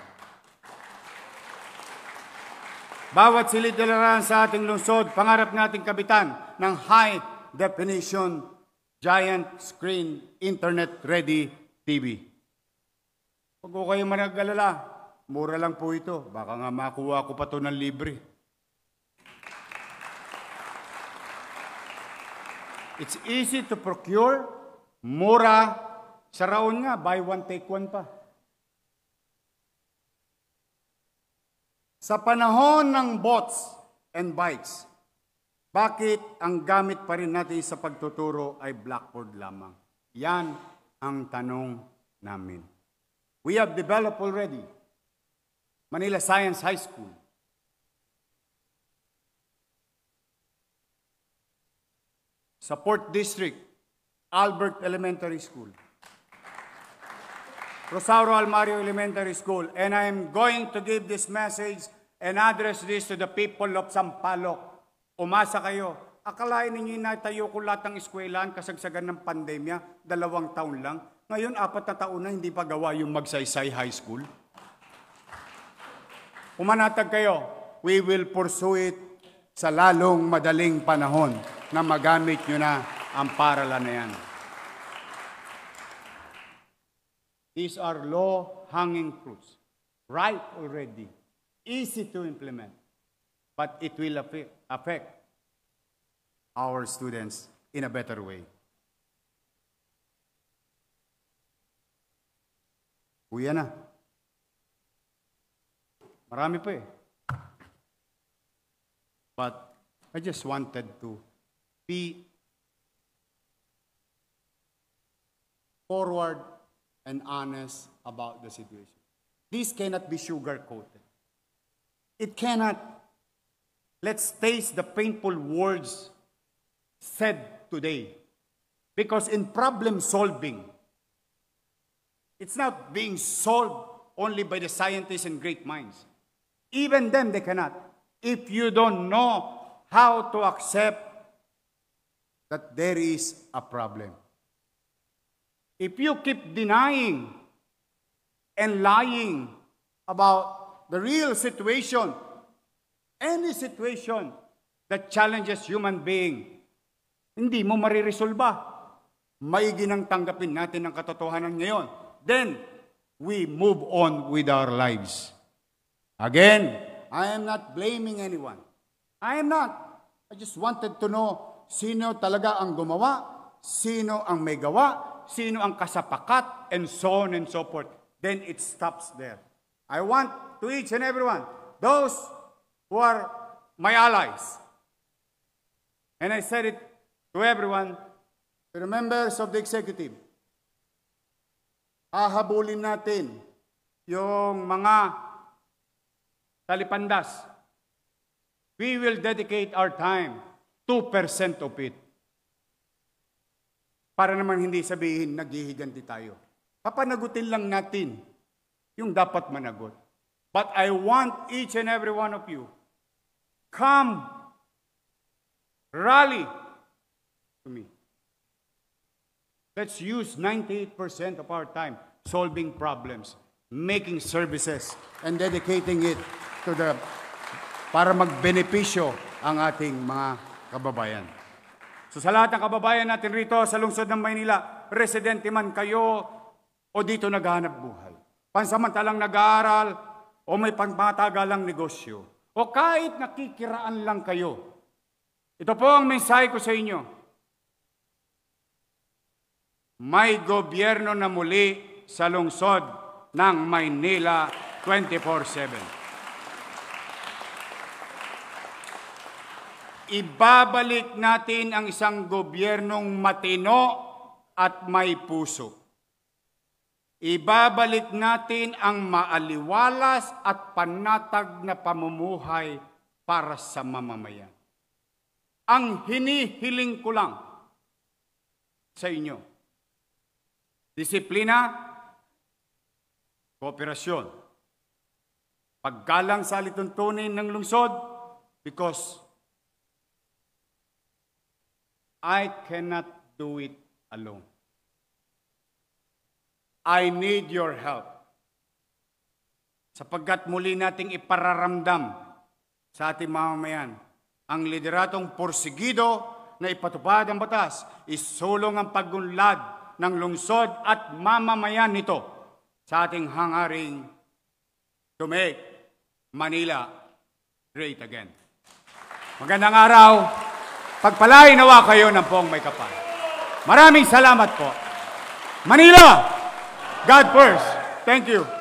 Bawat silid-ilaran sa ating lungsod, pangarap nating kabitan ng high-definition, giant screen, internet-ready TV. Huwag ko kayo manag-alala. Mura lang po ito. Baka nga makuha ko pa ito ng libre. It's easy to procure. Mura. Sa Raon nga, buy one, take one pa. Sa panahon ng bots and bikes, bakit ang gamit pa rin natin sa pagtuturo ay blackboard lamang? Yan ang tanong namin. We have developed already Manila Science High School. Sa Port District, Albert Elementary School. Rosauro Almario Elementary School. And I am going to give this message and address this to the people of Sampaloc. Umasa kayo. Akalain ninyo inatayo ko lahat ng eskwelahan kasagsagan ng pandemya, 2 taon lang. Ngayon, 4 na taon na hindi pa gawa yung Magsaysay High School. Pumanatag kayo, we will pursue it sa lalong madaling panahon na magamit nyo na ang paralan na yan. These are low-hanging fruits, ripe already, easy to implement, but it will affect our students in a better way. Uya na. Marami pa eh. But I just wanted to be forward and honest about the situation. This cannot be sugar-coated. It cannot. Let's taste the painful words said today. Because in problem solving, it's not being solved only by the scientists and great minds. Even them, they cannot. if you don't know how to accept that there is a problem. If you keep denying and lying about the real situation, any situation that challenges human being, hindi mo mariresolba. Maigi nang tanggapin natin ang katotohanan ngayon. Then, we move on with our lives. Again, I am not blaming anyone. I am not. I just wanted to know sino talaga ang gumawa, sino ang may gawa, sino ang kasapakat, and so on and so forth. Then it stops there. I want to each and everyone, those who are my allies, and I said it to everyone, to the members of the executive, hahabulin natin yung mga talipandas. We will dedicate our time, 2% of it. Para naman hindi sabihin, naghihiganti tayo. Papanagutin lang natin yung dapat managot. But I want each and every one of you, come, rally to me. Let's use 98% of our time solving problems, making services, and dedicating it to para magbenepisyo ang ating mga kababayan. So sa lahat ng kababayan natin rito sa lungsod ng Maynila, residente man kayo o dito naghahanap buhay, pansamantalang nag-aaral o may pangmatagalang negosyo, o kahit nakikiraan lang kayo, ito po ang mensahe ko sa inyo. May gobyerno na muli sa lungsod ng Maynila 24/7. Ibabalik natin ang isang gobyernong matino at may puso. Ibabalik natin ang maaliwalas at panatag na pamumuhay para sa mamamayan. Ang hinihiling ko lang sa inyo, disiplina, kooperasyon, paggalang sa alituntunin ng lungsod, because I cannot do it alone. I need your help. Sapagkat muli nating ipararamdam sa ating mamamayan ang lideratong porsigido na ipatupad ang batas, isulong ang pagunlad ng lungsod at mamamayan nito sa ating hangaring to make Manila great again. Magandang araw. Pagpalain nawa kayo ng poong may kapal. Maraming salamat po. Manila, God first. Thank you.